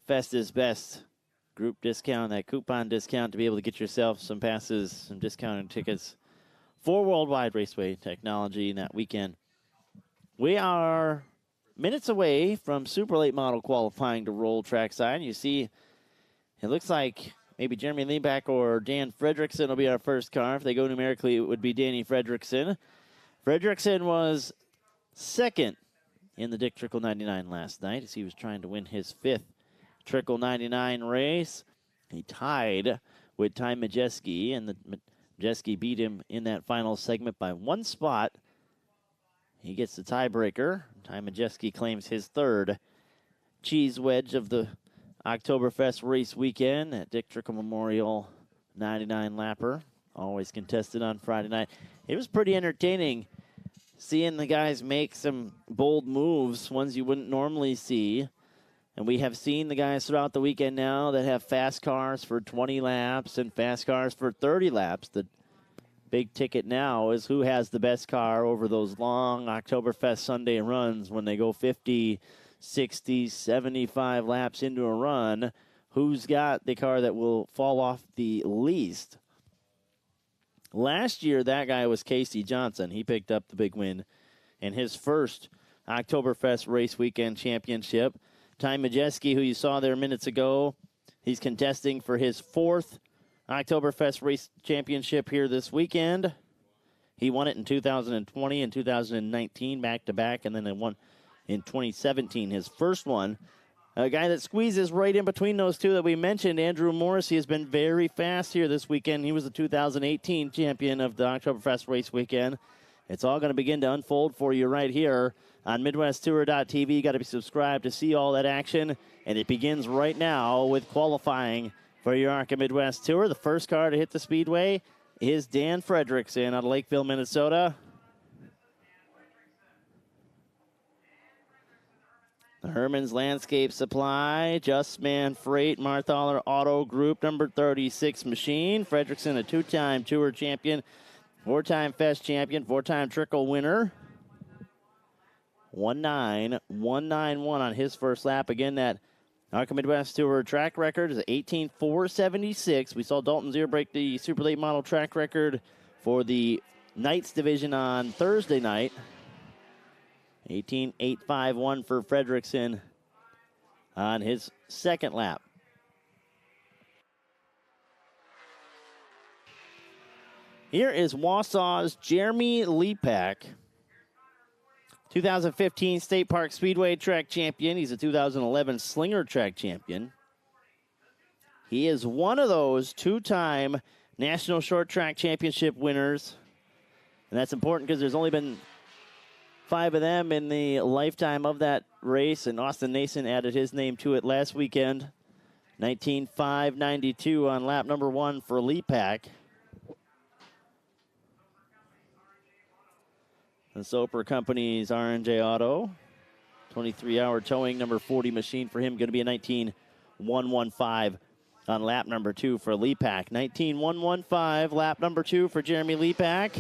Fest is Best group discount, that coupon discount, to be able to get yourself some passes, some discounted tickets for Worldwide Raceway Technology in that weekend. We are minutes away from Super Late Model qualifying to roll trackside. You see, it looks like maybe Jeremy Leibach or Dan Fredrickson will be our first car. If they go numerically, it would be Danny Fredrickson. Fredrickson was 2nd in the Dick Trickle 99 last night as he was trying to win his 5th Trickle 99 race. He tied with Ty Majeski, and Majeski beat him in that final segment by 1 spot. He gets the tiebreaker. Ty Majeski claims his 3rd cheese wedge of the Oktoberfest race weekend at Dick Trickle Memorial 99 lapper. Always contested on Friday night. It was pretty entertaining seeing the guys make some bold moves, ones you wouldn't normally see. And we have seen the guys throughout the weekend now that have fast cars for 20 laps and fast cars for 30 laps. The big ticket now is who has the best car over those long Oktoberfest Sunday runs when they go 50, 60, 75 laps into a run. Who's got the car that will fall off the least? Last year, that guy was Casey Johnson. He picked up the big win in his first Oktoberfest race weekend championship. Ty Majeski, who you saw there minutes ago, he's contesting for his fourth Oktoberfest race championship here this weekend. He won it in 2020 and 2019 back-to-back, and then it won in 2017, his first one. A guy that squeezes right in between those two that we mentioned, Andrew Morrissey, has been very fast here this weekend. He was the 2018 champion of the Oktoberfest race weekend. It's all going to begin to unfold for you right here on MidwestTour.tv. You got to be subscribed to see all that action, and it begins right now with qualifying for your ARCA Midwest Tour. The first car to hit the Speedway is Dan Fredrickson out of Lakeville, Minnesota. The Herman's Landscape Supply, Justman Freight, Marthaler Auto Group, number 36 machine. Fredrickson, a two-time Tour champion, four-time Fest champion, four-time Trickle winner. 19191 on his first lap. Again, that ARCA Midwest Tour track record is 18.476. We saw Dalton Zier break the Super Late Model track record for the Knights division on Thursday night. 18.851 for Fredrickson on his second lap. Here is Wausau's Jeremy Lepak, 2015 State Park Speedway track champion. He's a 2011 Slinger track champion. He is one of those two-time National Short Track Championship winners. And that's important because there's only been 5 of them in the lifetime of that race, and Austin Nason added his name to it last weekend. 19.592 on lap number 1 for Lepak. The Soper Company's R&J Auto. 23-hour towing, number 40 machine for him. Going to be a 19.115 on lap number 2 for Lepak. 19.115, lap number 2 for Jeremy Lepak.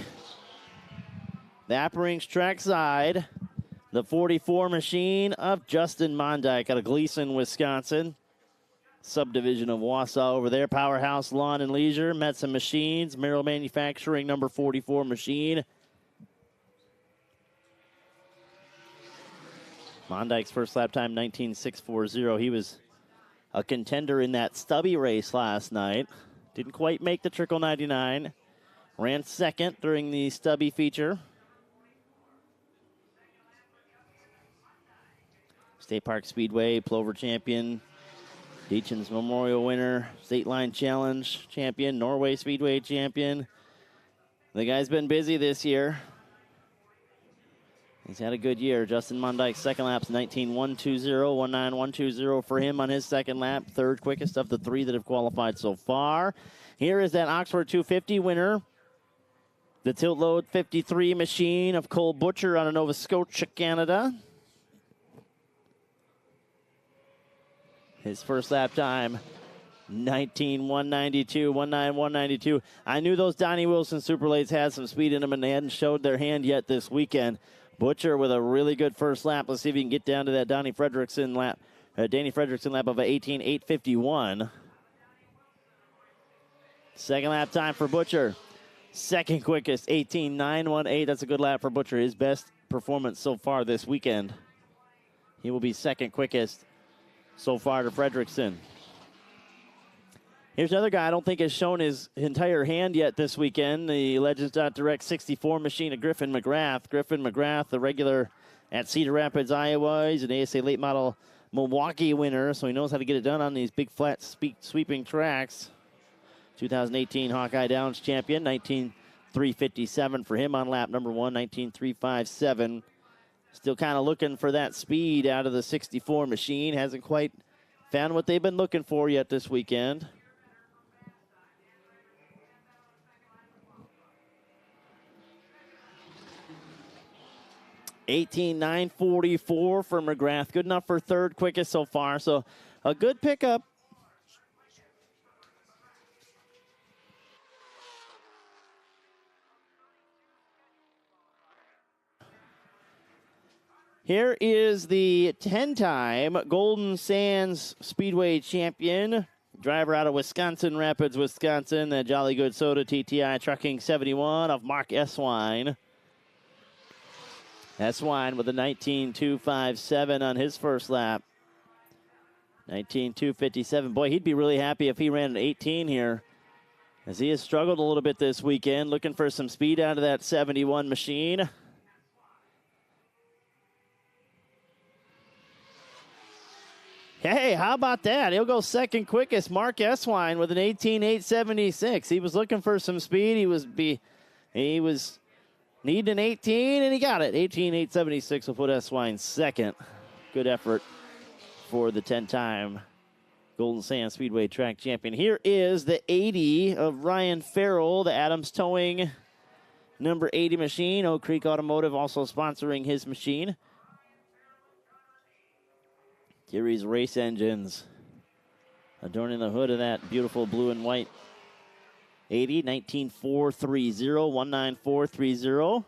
The Apperings trackside, the 44 machine of Justin Mondyke out of Gleason, Wisconsin. Subdivision of Wausau over there. Powerhouse Lawn and Leisure, Metza Machines, Merrill Manufacturing, number 44 machine. Mondyke's first lap time, 19.640. He was a contender in that stubby race last night. Didn't quite make the Trickle 99. Ran second during the stubby feature. State Park Speedway, Plover champion, Deachen's Memorial winner, State Line Challenge champion, Norway Speedway champion. The guy's been busy this year. He's had a good year. Justin Mondyke's second lap's 19.120, 19.120 for him on his second lap. Third quickest of the 3 that have qualified so far. Here is that Oxford 250 winner, the tilt load 53 machine of Cole Butcher out of Nova Scotia, Canada. His first lap time, 19.192, 19.192. I knew those Donnie Wilson Super Lates had some speed in them, and they hadn't showed their hand yet this weekend. Butcher with a really good first lap. Let's see if he can get down to that Danny Fredrickson lap of an 18.851. Second lap time for Butcher. Second quickest, 18.918. That's a good lap for Butcher. His best performance so far this weekend. He will be second quickest so far to Fredrickson. Here's another guy I don't think has shown his entire hand yet this weekend. The Legends.Direct 64 machine of Griffin McGrath. Griffin McGrath, the regular at Cedar Rapids, Iowa. He's an ASA late model Milwaukee winner, so he knows how to get it done on these big flat sweeping tracks. 2018 Hawkeye Downs champion, 19.357 for him on lap number 1, 19.357. Still kind of looking for that speed out of the 64 machine. Hasn't quite found what they've been looking for yet this weekend. $18.944 for McGrath. Good enough for third quickest so far. So a good pickup. Here is the 10-time Golden Sands Speedway champion, driver out of Wisconsin Rapids, Wisconsin. That Jolly Good Soda TTI Trucking 71 of Mark Eswine. Eswine with a 19.257 on his first lap. 19.257. Boy, he'd be really happy if he ran an 18 here, as he has struggled a little bit this weekend, looking for some speed out of that 71 machine. Hey, how about that? He'll go second quickest. Mark Eswine with an 18.876. He was looking for some speed. He was needing an 18, and he got it. 18.876 will put Eswine second. Good effort for the 10-time Golden Sand Speedway track champion. Here is the 80 of Ryan Farrell, the Adams Towing number 80 machine. Oak Creek Automotive also sponsoring his machine. Gary's race engines adorning the hood of that beautiful blue and white 80, 19.430, 19430.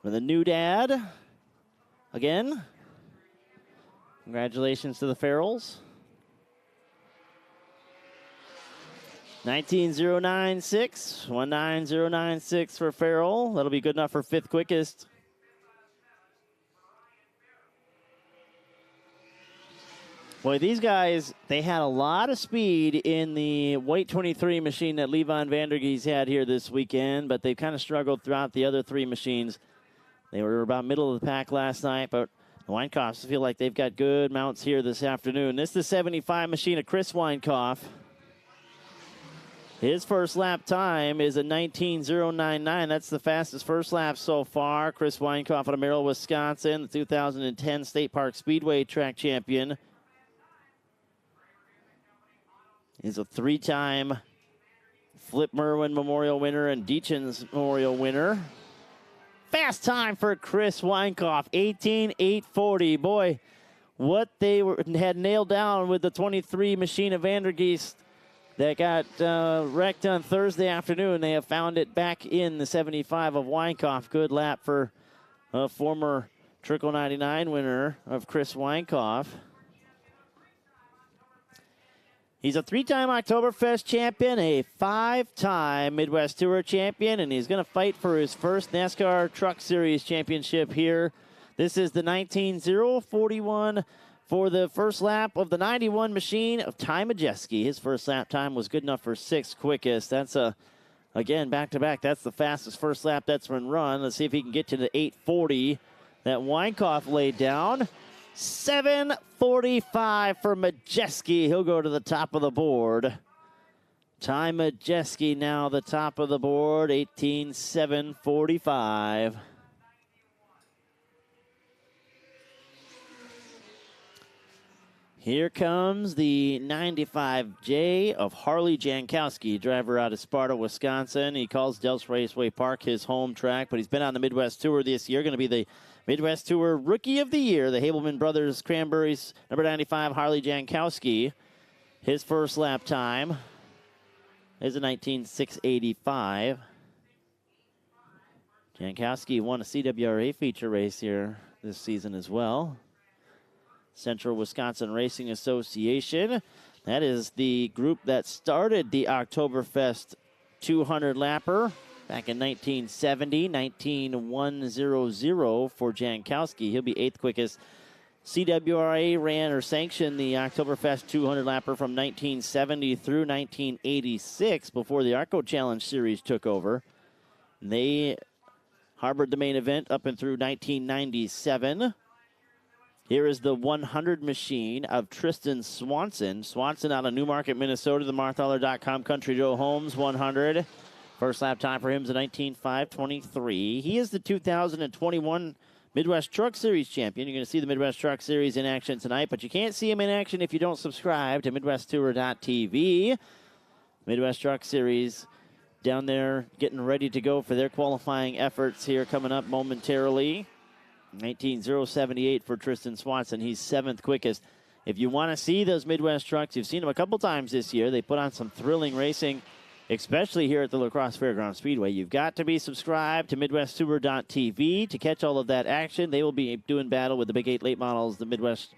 With a new dad, again, congratulations to the Farrells. 19.096, 19096 for Farrell. That'll be good enough for fifth quickest. Boy, these guys, they had a lot of speed in the white 23 machine that Levon Vandergees had here this weekend, but they've kind of struggled throughout the other three machines. They were about middle of the pack last night, but the Weinkoffs feel like they've got good mounts here this afternoon. This is the 75 machine of Chris Weinkoff. His first lap time is a 19.099. That's the fastest first lap so far. Chris Weinkoff out of Merrill, Wisconsin, the 2010 State Park Speedway track champion. He's a three-time Flip Merwin Memorial winner and Deachen's Memorial winner. Fast time for Chris Weinkoff, 18.840. Boy, what they had nailed down with the 23 machine of Vandergeest that got wrecked on Thursday afternoon, they have found it back in the 75 of Weinkoff. Good lap for a former Trickle 99 winner of Chris Weinkoff. He's a three-time Oktoberfest champion, a five-time Midwest Tour champion, and he's going to fight for his first NASCAR Truck Series championship here. This is the 19.041 for the first lap of the 91 machine of Ty Majeski. His first lap time was good enough for sixth quickest. That's again, back-to-back. That's the fastest first lap that's been run. Let's see if he can get to the 8:40 that Weinkoff laid down. 7:45 for Majeski. He'll go to the top of the board. Ty Majeski now the top of the board, 18.745. Here comes the 95J of Harley Jankowski, driver out of Sparta, Wisconsin. He calls Dells Raceway Park his home track, but he's been on the Midwest Tour this year. Going to be the Midwest Tour Rookie of the Year, the Habelman Brothers Cranberries, number 95, Harley Jankowski. His first lap time is a 19.685. Jankowski won a CWRA feature race here this season as well. Central Wisconsin Racing Association. That is the group that started the Oktoberfest 200 lapper back in 1970, 19.100 for Jankowski. He'll be eighth quickest. CWRA ran or sanctioned the Oktoberfest 200 lapper from 1970 through 1986 before the ARCA Challenge Series took over. They harbored the main event up and through 1997. Here is the 100 machine of Tristan Swanson. Swanson out of Newmarket, Minnesota, the MarthHauler.com Country Joe Holmes 100. First lap time for him is a 19.523. He is the 2021 Midwest Truck Series champion. You're going to see the Midwest Truck Series in action tonight, but you can't see him in action if you don't subscribe to MidwestTour.tv. Midwest Truck Series down there getting ready to go for their qualifying efforts here coming up momentarily. 19.078 for Tristan Swanson. He's seventh quickest. If you want to see those Midwest trucks, you've seen them a couple times this year. They put on some thrilling racing especially here at the Lacrosse Fairgrounds Speedway. You've got to be subscribed to MidwestTour.tv to catch all of that action. They will be doing battle with the Big 8 late models, the Midwest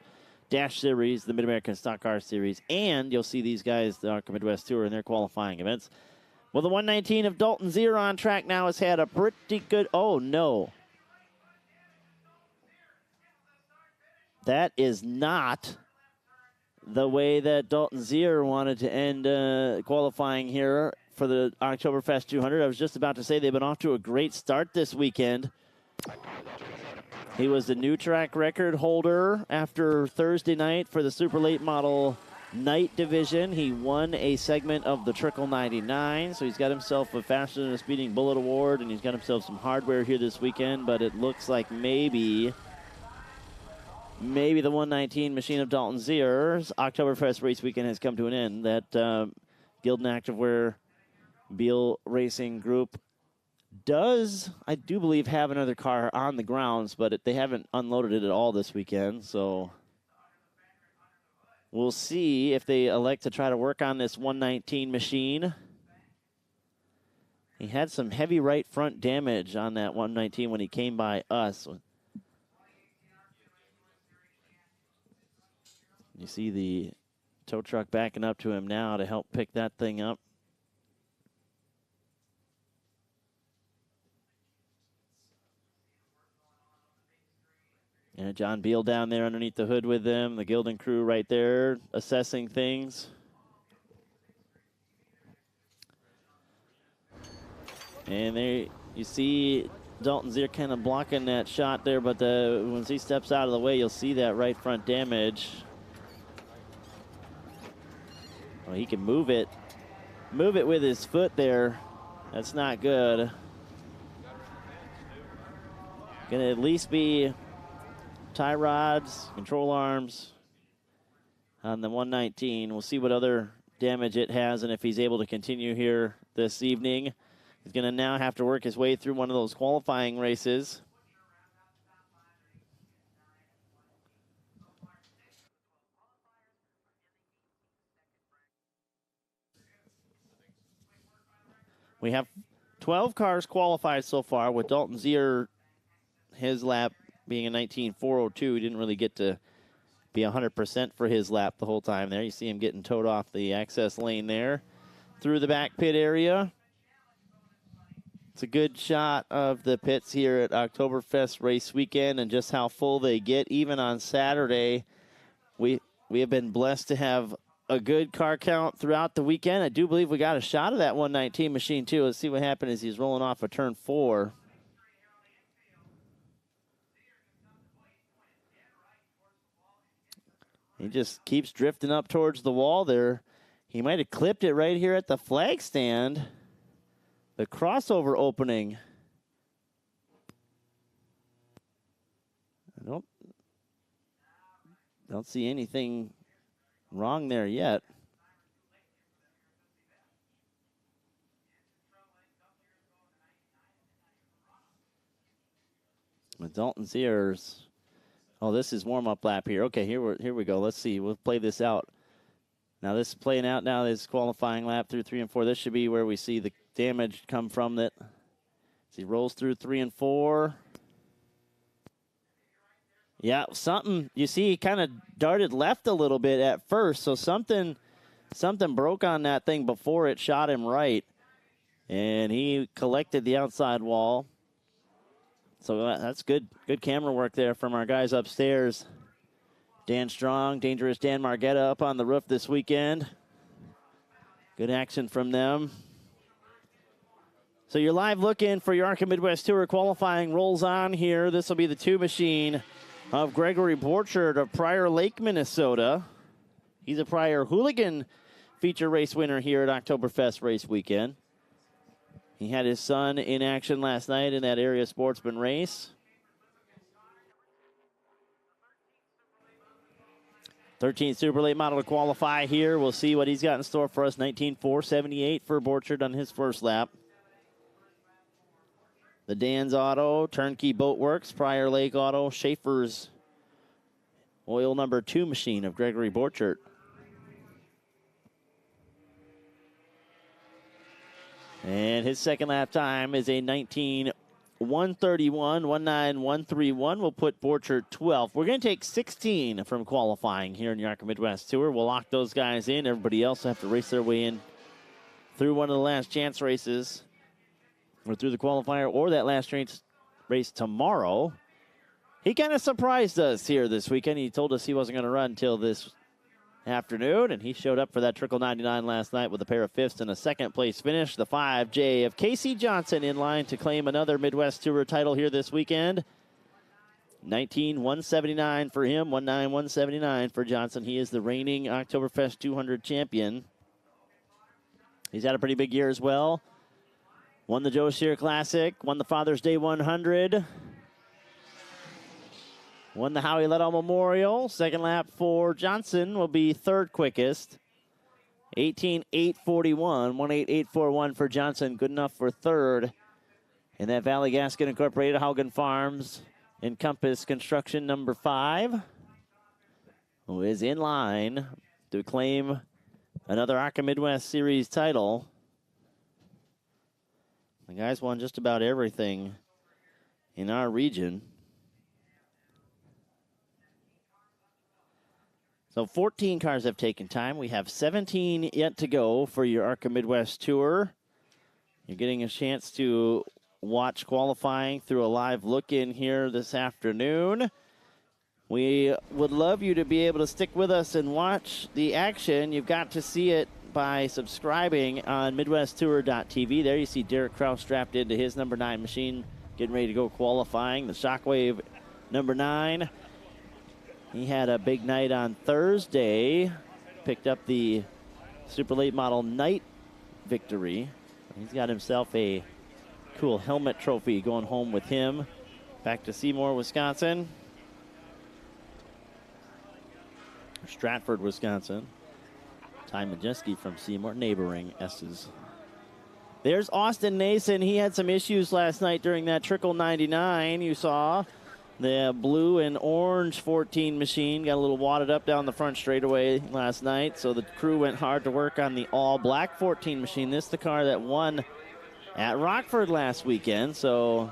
Dash Series, the Mid-American Stock Car Series, and you'll see these guys, the ARCA Midwest Tour, in their qualifying events. Well, the 119 of Dalton Zier on track now has had a pretty good... Oh, no. That is not the way that Dalton Zier wanted to end qualifying here for the Oktoberfest 200. I was just about to say they've been off to a great start this weekend. He was the new track record holder after Thursday night for the Super Late Model Night Division. He won a segment of the Trickle 99, so he's got himself a Faster Than a Speeding Bullet Award, and he's got himself some hardware here this weekend, but it looks like maybe the 119 machine of Dalton Zier's Oktoberfest race weekend has come to an end. That Gildan Activewear Beal Racing Group does, I do believe, have another car on the grounds, but they haven't unloaded it at all this weekend, so we'll see if they elect to try to work on this 119 machine. He had some heavy right front damage on that 119 when he came by us. You see the tow truck backing up to him now to help pick that thing up. And John Beal down there underneath the hood with them. The Gildan crew right there assessing things. And there you see Dalton Zier kind of blocking that shot there, but once he steps out of the way, you'll see that right front damage. Well, he can move it with his foot there. That's not good. Gonna at least be tie rods, control arms on the 119. We'll see what other damage it has and if he's able to continue here this evening. He's gonna now have to work his way through one of those qualifying races. We have 12 cars qualified so far, with Dalton Zier, his lap being a 19.402. He didn't really get to be 100% for his lap the whole time there. You see him getting towed off the access lane there through the back pit area. It's a good shot of the pits here at Oktoberfest race weekend and just how full they get. Even on Saturday, we have been blessed to have a good car count throughout the weekend. I do believe we got a shot of that 119 machine, too. Let's see what happened as he's rolling off of turn 4. He just keeps drifting up towards the wall there. He might have clipped it right here at the flag stand. The crossover opening. I don't see anything wrong there yet. With Dalton Zier's. Oh, this is warm-up lap here. Okay, here we go. Let's see. We'll play this out. Now this is playing out now. This qualifying lap through 3 and 4. This should be where we see the damage come from. That as he rolls through 3 and 4. Yeah, something. You see, he kind of darted left a little bit at first, so something broke on that thing before it shot him right, and he collected the outside wall. So that's good camera work there from our guys upstairs. Dan Strong, Dangerous Dan Margetta up on the roof this weekend. Good action from them. So you're live looking for your ARCA Midwest Tour qualifying rolls on here. This will be the 2 machine of Gregory Borchard of Prior Lake, Minnesota. He's a prior Hooligan feature race winner here at Oktoberfest race weekend. He had his son in action last night in that area sportsman race. 13th Super Late Model to qualify here. We'll see what he's got in store for us. 19.478 for Borchard on his first lap. The Dan's Auto, Turnkey Boat Works, Prior Lake Auto, Schaefer's oil number 2 machine of Gregory Borchard. And his second lap time is a 19-131, 19131. Will put Borchert 12th. We're going to take 16 from qualifying here in the ARCA Midwest Tour. We'll lock those guys in. Everybody else will have to race their way in through one of the last chance races, or through the qualifier, or that last race tomorrow. He kind of surprised us here this weekend. He told us he wasn't going to run until this afternoon, and he showed up for that Trickle 99 last night with a pair of fifths and a second-place finish. The 5J of Casey Johnson in line to claim another Midwest Tour title here this weekend. 19-179 for him, 19-179 for Johnson. He is the reigning Oktoberfest 200 champion. He's had a pretty big year as well. Won the Joe Shear Classic, won the Father's Day 100, won the Howie Liddell Memorial. Second lap for Johnson will be third quickest. 18-841, 18841 for Johnson. Good enough for third. And that Valley Gasket Incorporated, Haugen Farms, Encompass Construction number 5, who is in line to claim another ARCA Midwest Series title. The guys won just about everything in our region. So 14 cars have taken time. We have 17 yet to go for your ARCA Midwest Tour. You're getting a chance to watch qualifying through a live look-in here this afternoon. We would love you to be able to stick with us and watch the action. You've got to see it by subscribing on MidwestTour.tv. There you see Derek Kraus strapped into his number 9 machine, getting ready to go qualifying. The Shockwave number 9. He had a big night on Thursday. Picked up the Super Late Model Night victory. He's got himself a cool helmet trophy going home with him. Back to Seymour, Wisconsin. Stratford, Wisconsin. Ty Majeski from Seymour, neighboring S's. There's Austin Nason. He had some issues last night during that Trickle 99. You saw the blue and orange 14 machine got a little wadded up down the front straightaway last night, so the crew went hard to work on the all-black 14 machine. This is the car that won at Rockford last weekend, so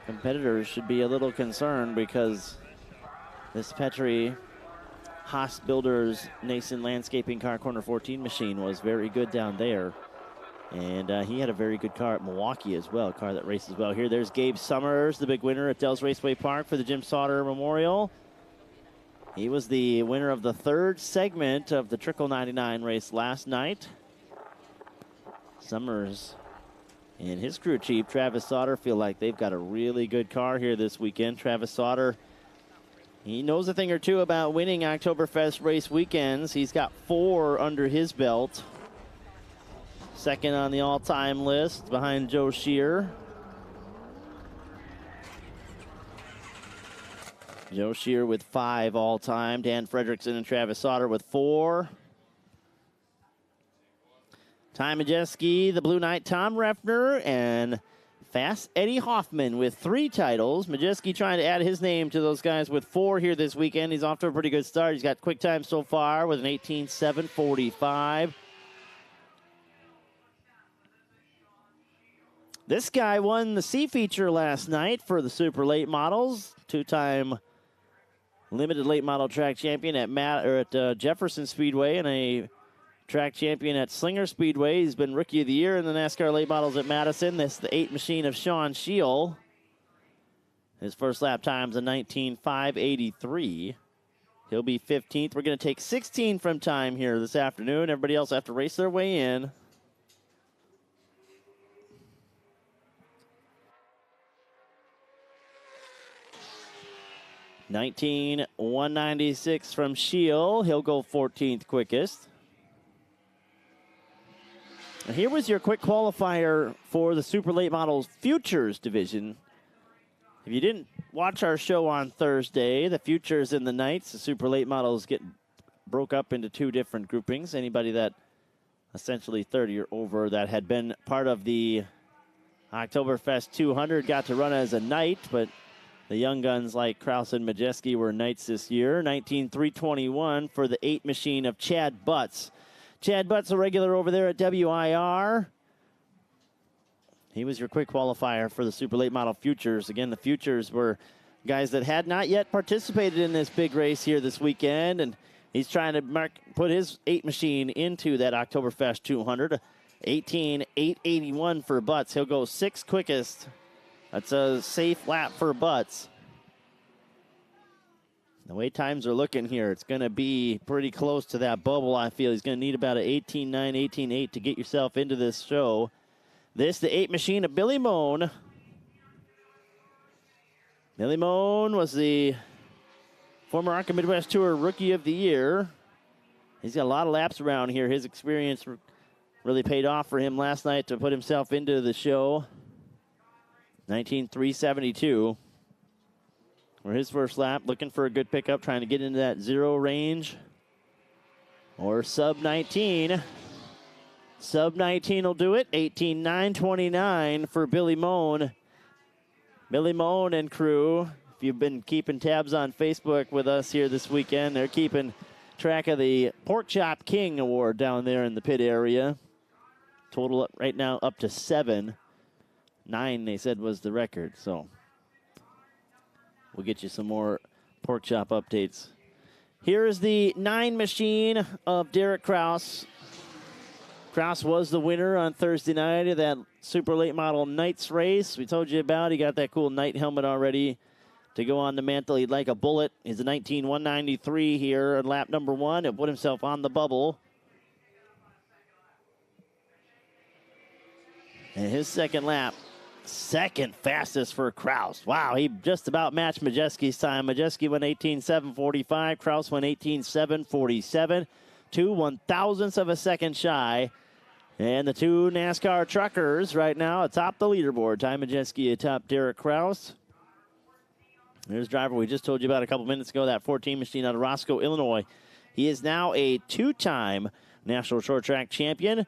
competitors should be a little concerned because this Petrie Haas Builders Nason Landscaping Car Corner 14 machine was very good down there. And he had a very good car at Milwaukee as well, a car that races well here. There's Gabe Summers, the big winner at Dells Raceway Park for the Jim Sauter Memorial. He was the winner of the third segment of the Trickle 99 race last night. Summers and his crew chief, Travis Sauter, feel like they've got a really good car here this weekend. Travis Sauter, he knows a thing or two about winning Oktoberfest race weekends. He's got 4 under his belt. Second on the all-time list behind Joe Shear. Joe Shear with 5 all-time. Dan Fredrickson and Travis Sauter with 4. Ty Majeski, the Blue Knight, Tom Reffner, and Fast Eddie Hoffman with 3 titles. Majeski trying to add his name to those guys with 4 here this weekend. He's off to a pretty good start. He's got quick time so far with an 18.745. This guy won the C feature last night for the Super Late Models. 2-time limited late model track champion at Jefferson Speedway and a track champion at Slinger Speedway. He's been Rookie of the Year in the NASCAR Late Models at Madison. This is the 8 machine of Sean Scheel. His first lap time's a 19.583. He'll be 15th. We're going to take 16 from time here this afternoon. Everybody else have to race their way in. $19,196 from Scheel. He'll go 14th quickest. And here was your quick qualifier for the Super Late Models Futures division. If you didn't watch our show on Thursday, the Futures and the Knights, the Super Late Models broke up into 2 different groupings. Anybody that essentially 30 or over that had been part of the Oktoberfest 200 got to run as a Knight, but the young guns like Kraus and Majeski were Knights this year. 19.321 for the 8 machine of Chad Butts. Chad Butts, a regular over there at WIR. He was your quick qualifier for the Super Late Model Futures. Again, the Futures were guys that had not yet participated in this big race here this weekend, and he's trying to put his 8 machine into that Oktoberfest 200. 18,881 for Butts. He'll go 6th quickest. That's a safe lap for Butts. The way times are looking here, it's going to be pretty close to that bubble, I feel. He's going to need about an 18.9, 18.8 to get yourself into this show. This, the 8 machine of Billy Moan. Billy Moan was the former ARCA Midwest Tour Rookie of the Year. He's got a lot of laps around here. His experience really paid off for him last night to put himself into the show. 19,372 for his first lap. Looking for a good pickup, trying to get into that 0 range or sub 19. Sub 19 will do it. 18,929 for Billy Moan. Billy Moan and crew, if you've been keeping tabs on Facebook with us here this weekend, they're keeping track of the Pork Chop King Award down there in the pit area. Total right now up to 7. 9, they said, was the record. So we'll get you some more pork chop updates. Here is the 9 machine of Derek Kraus. Kraus was the winner on Thursday night of that Super Late Model Knights race we told you about. He got that cool Knight helmet already to go on the mantle. He'd like a bullet. He's a 19,193 here on lap number 1. He'll put himself on the bubble. And his second lap, second fastest for Kraus. Wow, he just about matched Majeski's time. Majeski went 18,745. Kraus went 18,747. 2 1,000ths of a second shy. And the 2 NASCAR truckers right now atop the leaderboard. Ty Majeski atop Derek Kraus. There's driver we just told you about a couple minutes ago, that 14 machine out of Roscoe, Illinois. He is now a 2-time National Short Track champion.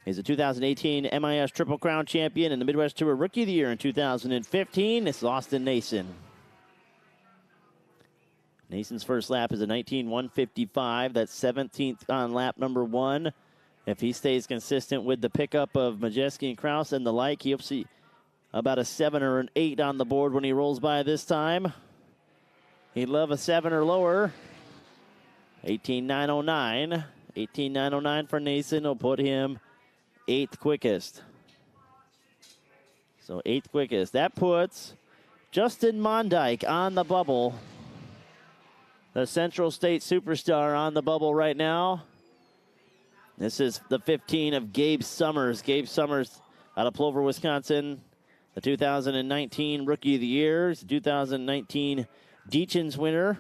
He's a 2018 MIS Triple Crown champion and the Midwest Tour Rookie of the Year in 2015. It's Austin Nason. Nason's first lap is a 19,155. That's 17th on lap number 1. If he stays consistent with the pickup of Majeski and Kraus and the like, he'll see about a 7 or an 8 on the board when he rolls by this time. He'd love a 7 or lower. 18,909. 18,909 for Nason will put him 8th quickest. So 8th quickest. That puts Justin Mondyke on the bubble. The Central State superstar on the bubble right now. This is the 15 of Gabe Summers. Gabe Summers out of Plover, Wisconsin. The 2019 Rookie of the Year. He's the 2019 Deachens winner.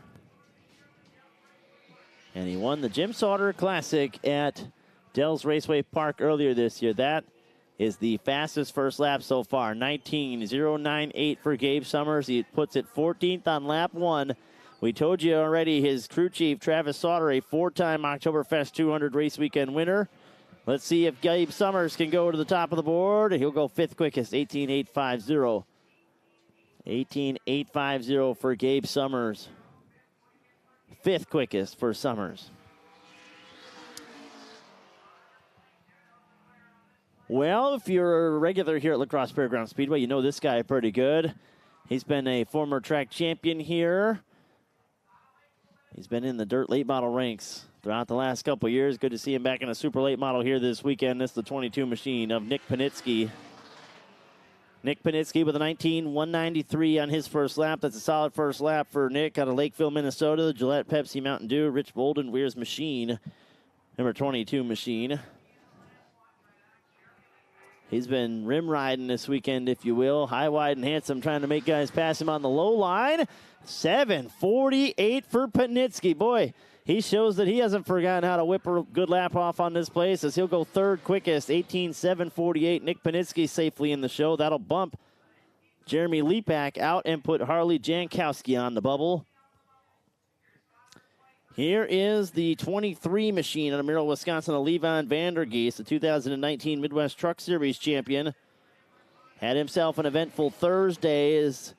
And he won the Jim Sauter Classic at Dells Raceway Park earlier this year. That is the fastest first lap so far. 19,098 for Gabe Summers. He puts it 14th on lap 1. We told you already his crew chief, Travis Sauter, a 4-time Oktoberfest 200 race weekend winner. Let's see if Gabe Summers can go to the top of the board. He'll go 5th quickest, 18,850. 18,850 for Gabe Summers. 5th quickest for Summers. Well, if you're a regular here at Lacrosse Fairgrounds Speedway, you know this guy pretty good. He's been a former track champion here. He's been in the dirt late model ranks throughout the last couple of years. Good to see him back in a super late model here this weekend. This is the 22 machine of Nick Panitsky. Nick Panitsky with a 19,193 on his first lap. That's a solid first lap for Nick out of Lakeville, Minnesota. The Gillette Pepsi Mountain Dew, Rich Bolden, Weir's machine, number 22 machine. He's been rim riding this weekend, if you will. High, wide, and handsome, trying to make guys pass him on the low line. 7:48 for Panitsky. Boy, he shows that he hasn't forgotten how to whip a good lap off on this place as he'll go 3rd quickest, 18,748. Nick Panitsky safely in the show. That'll bump Jeremy Leapak out and put Harley Jankowski on the bubble. Here is the 23 machine out of Merrill, Wisconsin, of Levon Vandergeest, the 2019 Midwest Truck Series champion. Had himself an eventful Thursday as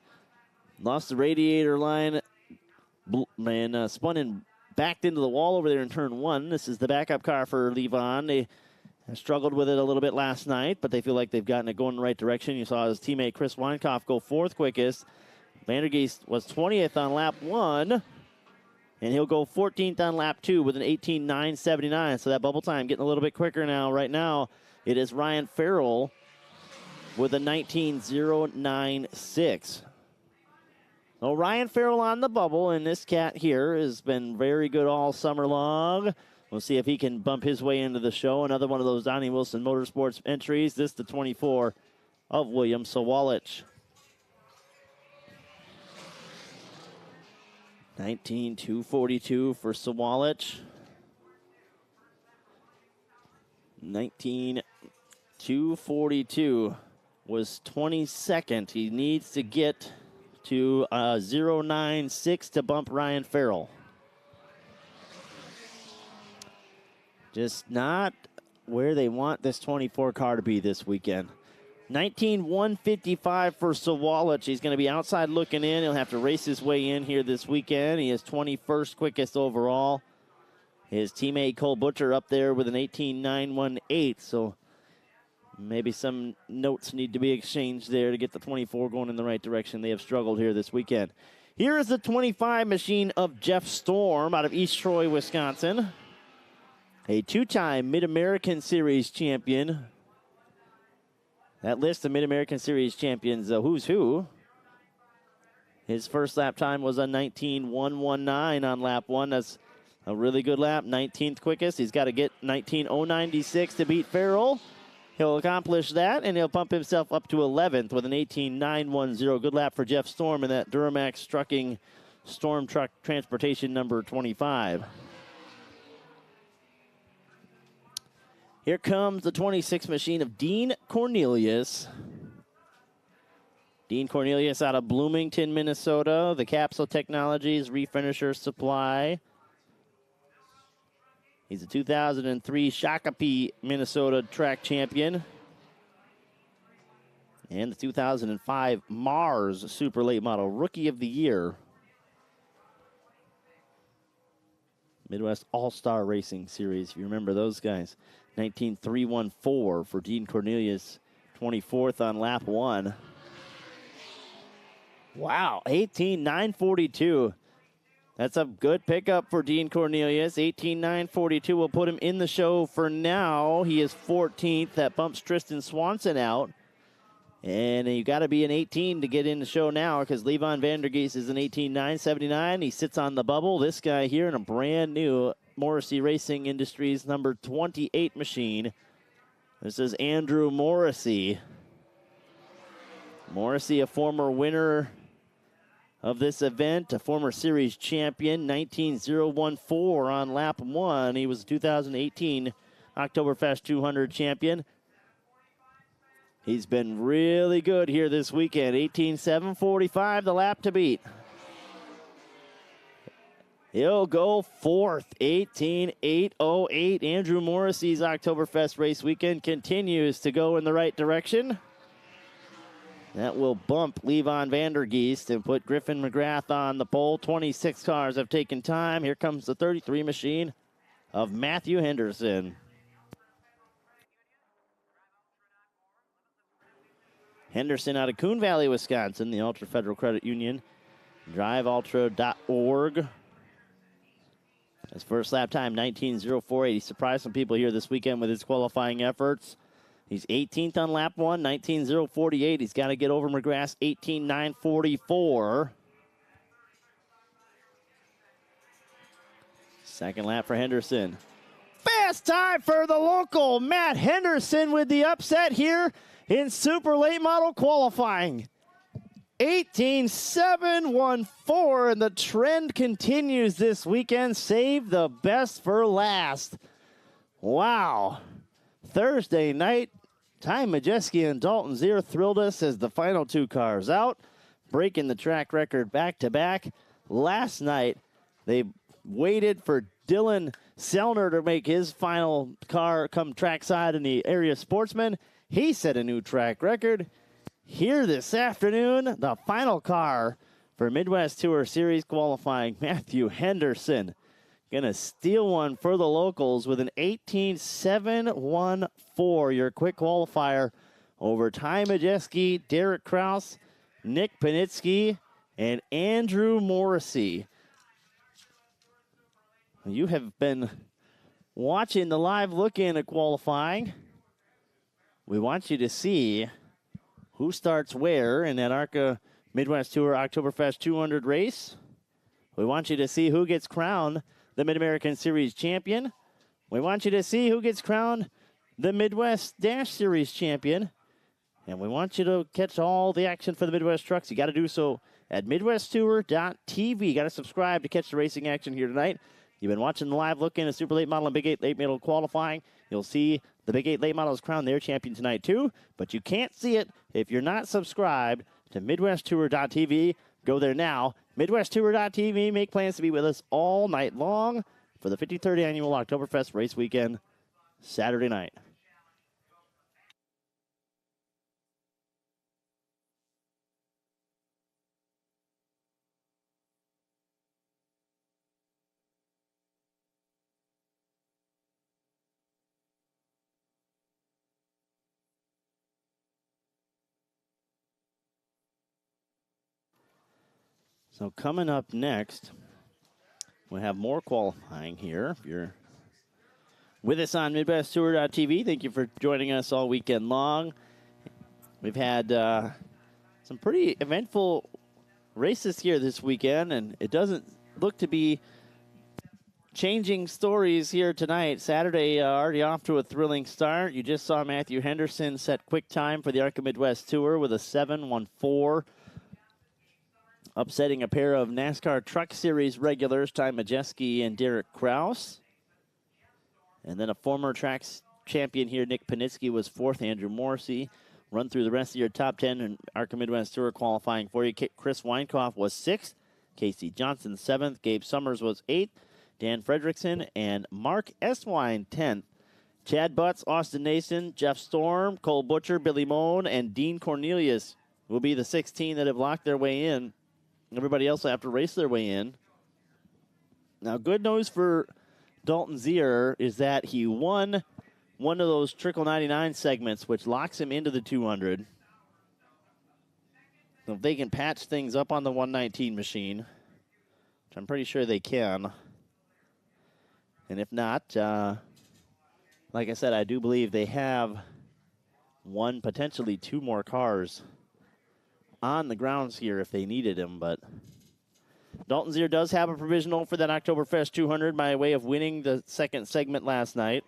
lost the radiator line and spun and backed into the wall over there in turn 1. This is the backup car for Levon. They Struggled with it a little bit last night, but they feel like they've gotten it going in the right direction. You saw his teammate Chris Weinkoff go 4th quickest. Vandergeest was 20th on lap 1, and he'll go 14th on lap 2 with an 18:09.79. So that bubble time getting a little bit quicker now. Right now, it is Ryan Farrell with a 19:09.6. So Ryan Farrell on the bubble, and this cat here has been very good all summer long. We'll see if he can bump his way into the show. Another one of those Donnie Wilson Motorsports entries. This the 24 of William Sawalich. 19:242 for Sawalich. 19:242 was 22nd. He needs to get to 0.96 to bump Ryan Farrell. Just not where they want this 24 car to be this weekend. 19:155 for Sawalich. He's going to be outside looking in. He'll have to race his way in here this weekend. He is 21st quickest overall. His teammate Cole Butcher up there with an 18:918. So maybe some notes need to be exchanged there to get the 24 going in the right direction. They have struggled here this weekend. Here is the 25 machine of Jeff Storm out of East Troy, Wisconsin. A 2-time Mid-American Series champion. That list of Mid-American Series champions, who's who. His first lap time was a 19:119 on lap 1. That's a really good lap, 19th quickest. He's got to get 19:096 to beat Farrell. He'll accomplish that, and he'll pump himself up to 11th with an 18:910. Good lap for Jeff Storm in that Duramax Trucking Storm Truck Transportation number 25. Here comes the 26 machine of Dean Cornelius. Dean Cornelius out of Bloomington, Minnesota. The Capsule Technologies Refinisher Supply. He's a 2003 Shakopee, Minnesota track champion. And the 2005 Mars Super Late Model Rookie of the Year. Midwest All-Star Racing Series, if you remember those guys. 19:314 for Dean Cornelius, 24th on lap 1. Wow, 18:942. That's a good pickup for Dean Cornelius. 18:942 will put him in the show for now. He is 14th. That bumps Tristan Swanson out. And you got to be an 18 to get in the show now because Levon Vandergeest is an 18:979. He sits on the bubble. This guy here in a brand new Morrissey Racing Industries number 28 machine. This is Andrew Morrissey. Morrissey, a former winner of this event, a former series champion, 19:014 on lap 1. He was a 2018 Oktoberfest 200 champion. He's been really good here this weekend. 18:745, the lap to beat. He'll go 4th, 18:808. Andrew Morrissey's Oktoberfest race weekend continues to go in the right direction. That will bump Levon Vandergeest and put Griffin McGrath on the pole. 26 cars have taken time. Here comes the 33 machine of Matthew Henderson. Henderson out of Coon Valley, Wisconsin, the Ultra Federal Credit Union. DriveUltra.org. His first lap time, 19:048. He surprised some people here this weekend with his qualifying efforts. He's 18th on lap 1, 19:048. He's got to get over McGrath's 18:944. Second lap for Henderson. Fast time for the local Matt Henderson with the upset here in Super Late Model qualifying. 18:714, and the trend continues this weekend. Save the best for last. Wow. Thursday night, Ty Majeski and Dalton Zier thrilled us as the final 2 cars out, breaking the track record back-to-back. Last night, they waited for Dylan Sellner to make his final car come trackside in the Area Sportsman. He set a new track record. Here this afternoon, the final car for Midwest Tour Series qualifying, Matthew Henderson. going to steal one for the locals with an 18-7-1-4. Your quick qualifier over Ty Majeski, Derek Kraus, Nick Panitsky, and Andrew Morrissey. You have been watching the live look-in at qualifying. We want you to see who starts where in that ARCA Midwest Tour Oktoberfest 200 race. We want you to see who gets crowned the Mid-American Series champion. We want you to see who gets crowned the Midwest Dash Series champion. And we want you to catch all the action for the Midwest trucks. You got to do so at MidwestTour.tv. You got to subscribe to catch the racing action here tonight. You've been watching the live look in at Super Late Model and Big 8 Late Model qualifying. You'll see the Big 8 Late Models crown their champion tonight too, but you can't see it if you're not subscribed to MidwestTour.tv. Go there now. MidwestTour.tv. Make plans to be with us all night long for the 53rd annual Oktoberfest race weekend, Saturday night. So coming up next, we'll have more qualifying here. If you're with us on MidwestTour.tv, thank you for joining us all weekend long. We've had some pretty eventful races here this weekend, and it doesn't look to be changing stories here tonight. Saturday already off to a thrilling start. You just saw Matthew Henderson set quick time for the ARCA Midwest Tour with a 7-1-4. Upsetting a pair of NASCAR Truck Series regulars, Ty Majeski and Derek Kraus. And then a former tracks champion here, Nick Panitsky, was fourth. Andrew Morrissey. Run through the rest of your top 10 in ARCA Midwest Tour qualifying for you. Chris Weinkoff was sixth. Casey Johnson, seventh. Gabe Summers was eighth. Dan Fredrickson and Mark Eswine, 10th. Chad Butts, Austin Nason, Jeff Storm, Cole Butcher, Billy Moan, and Dean Cornelius will be the 16 that have locked their way in. Everybody else will have to race their way in. Now, good news for Dalton Zier is that he won one of those Trickle 99 segments, which locks him into the 200. So if they can patch things up on the 119 machine, which I'm pretty sure they can. And if not, like I said, I do believe they have one, potentially two more cars on the grounds here if they needed him, but Dalton Zier does have a provisional for that Oktoberfest 200 by way of winning the second segment last night.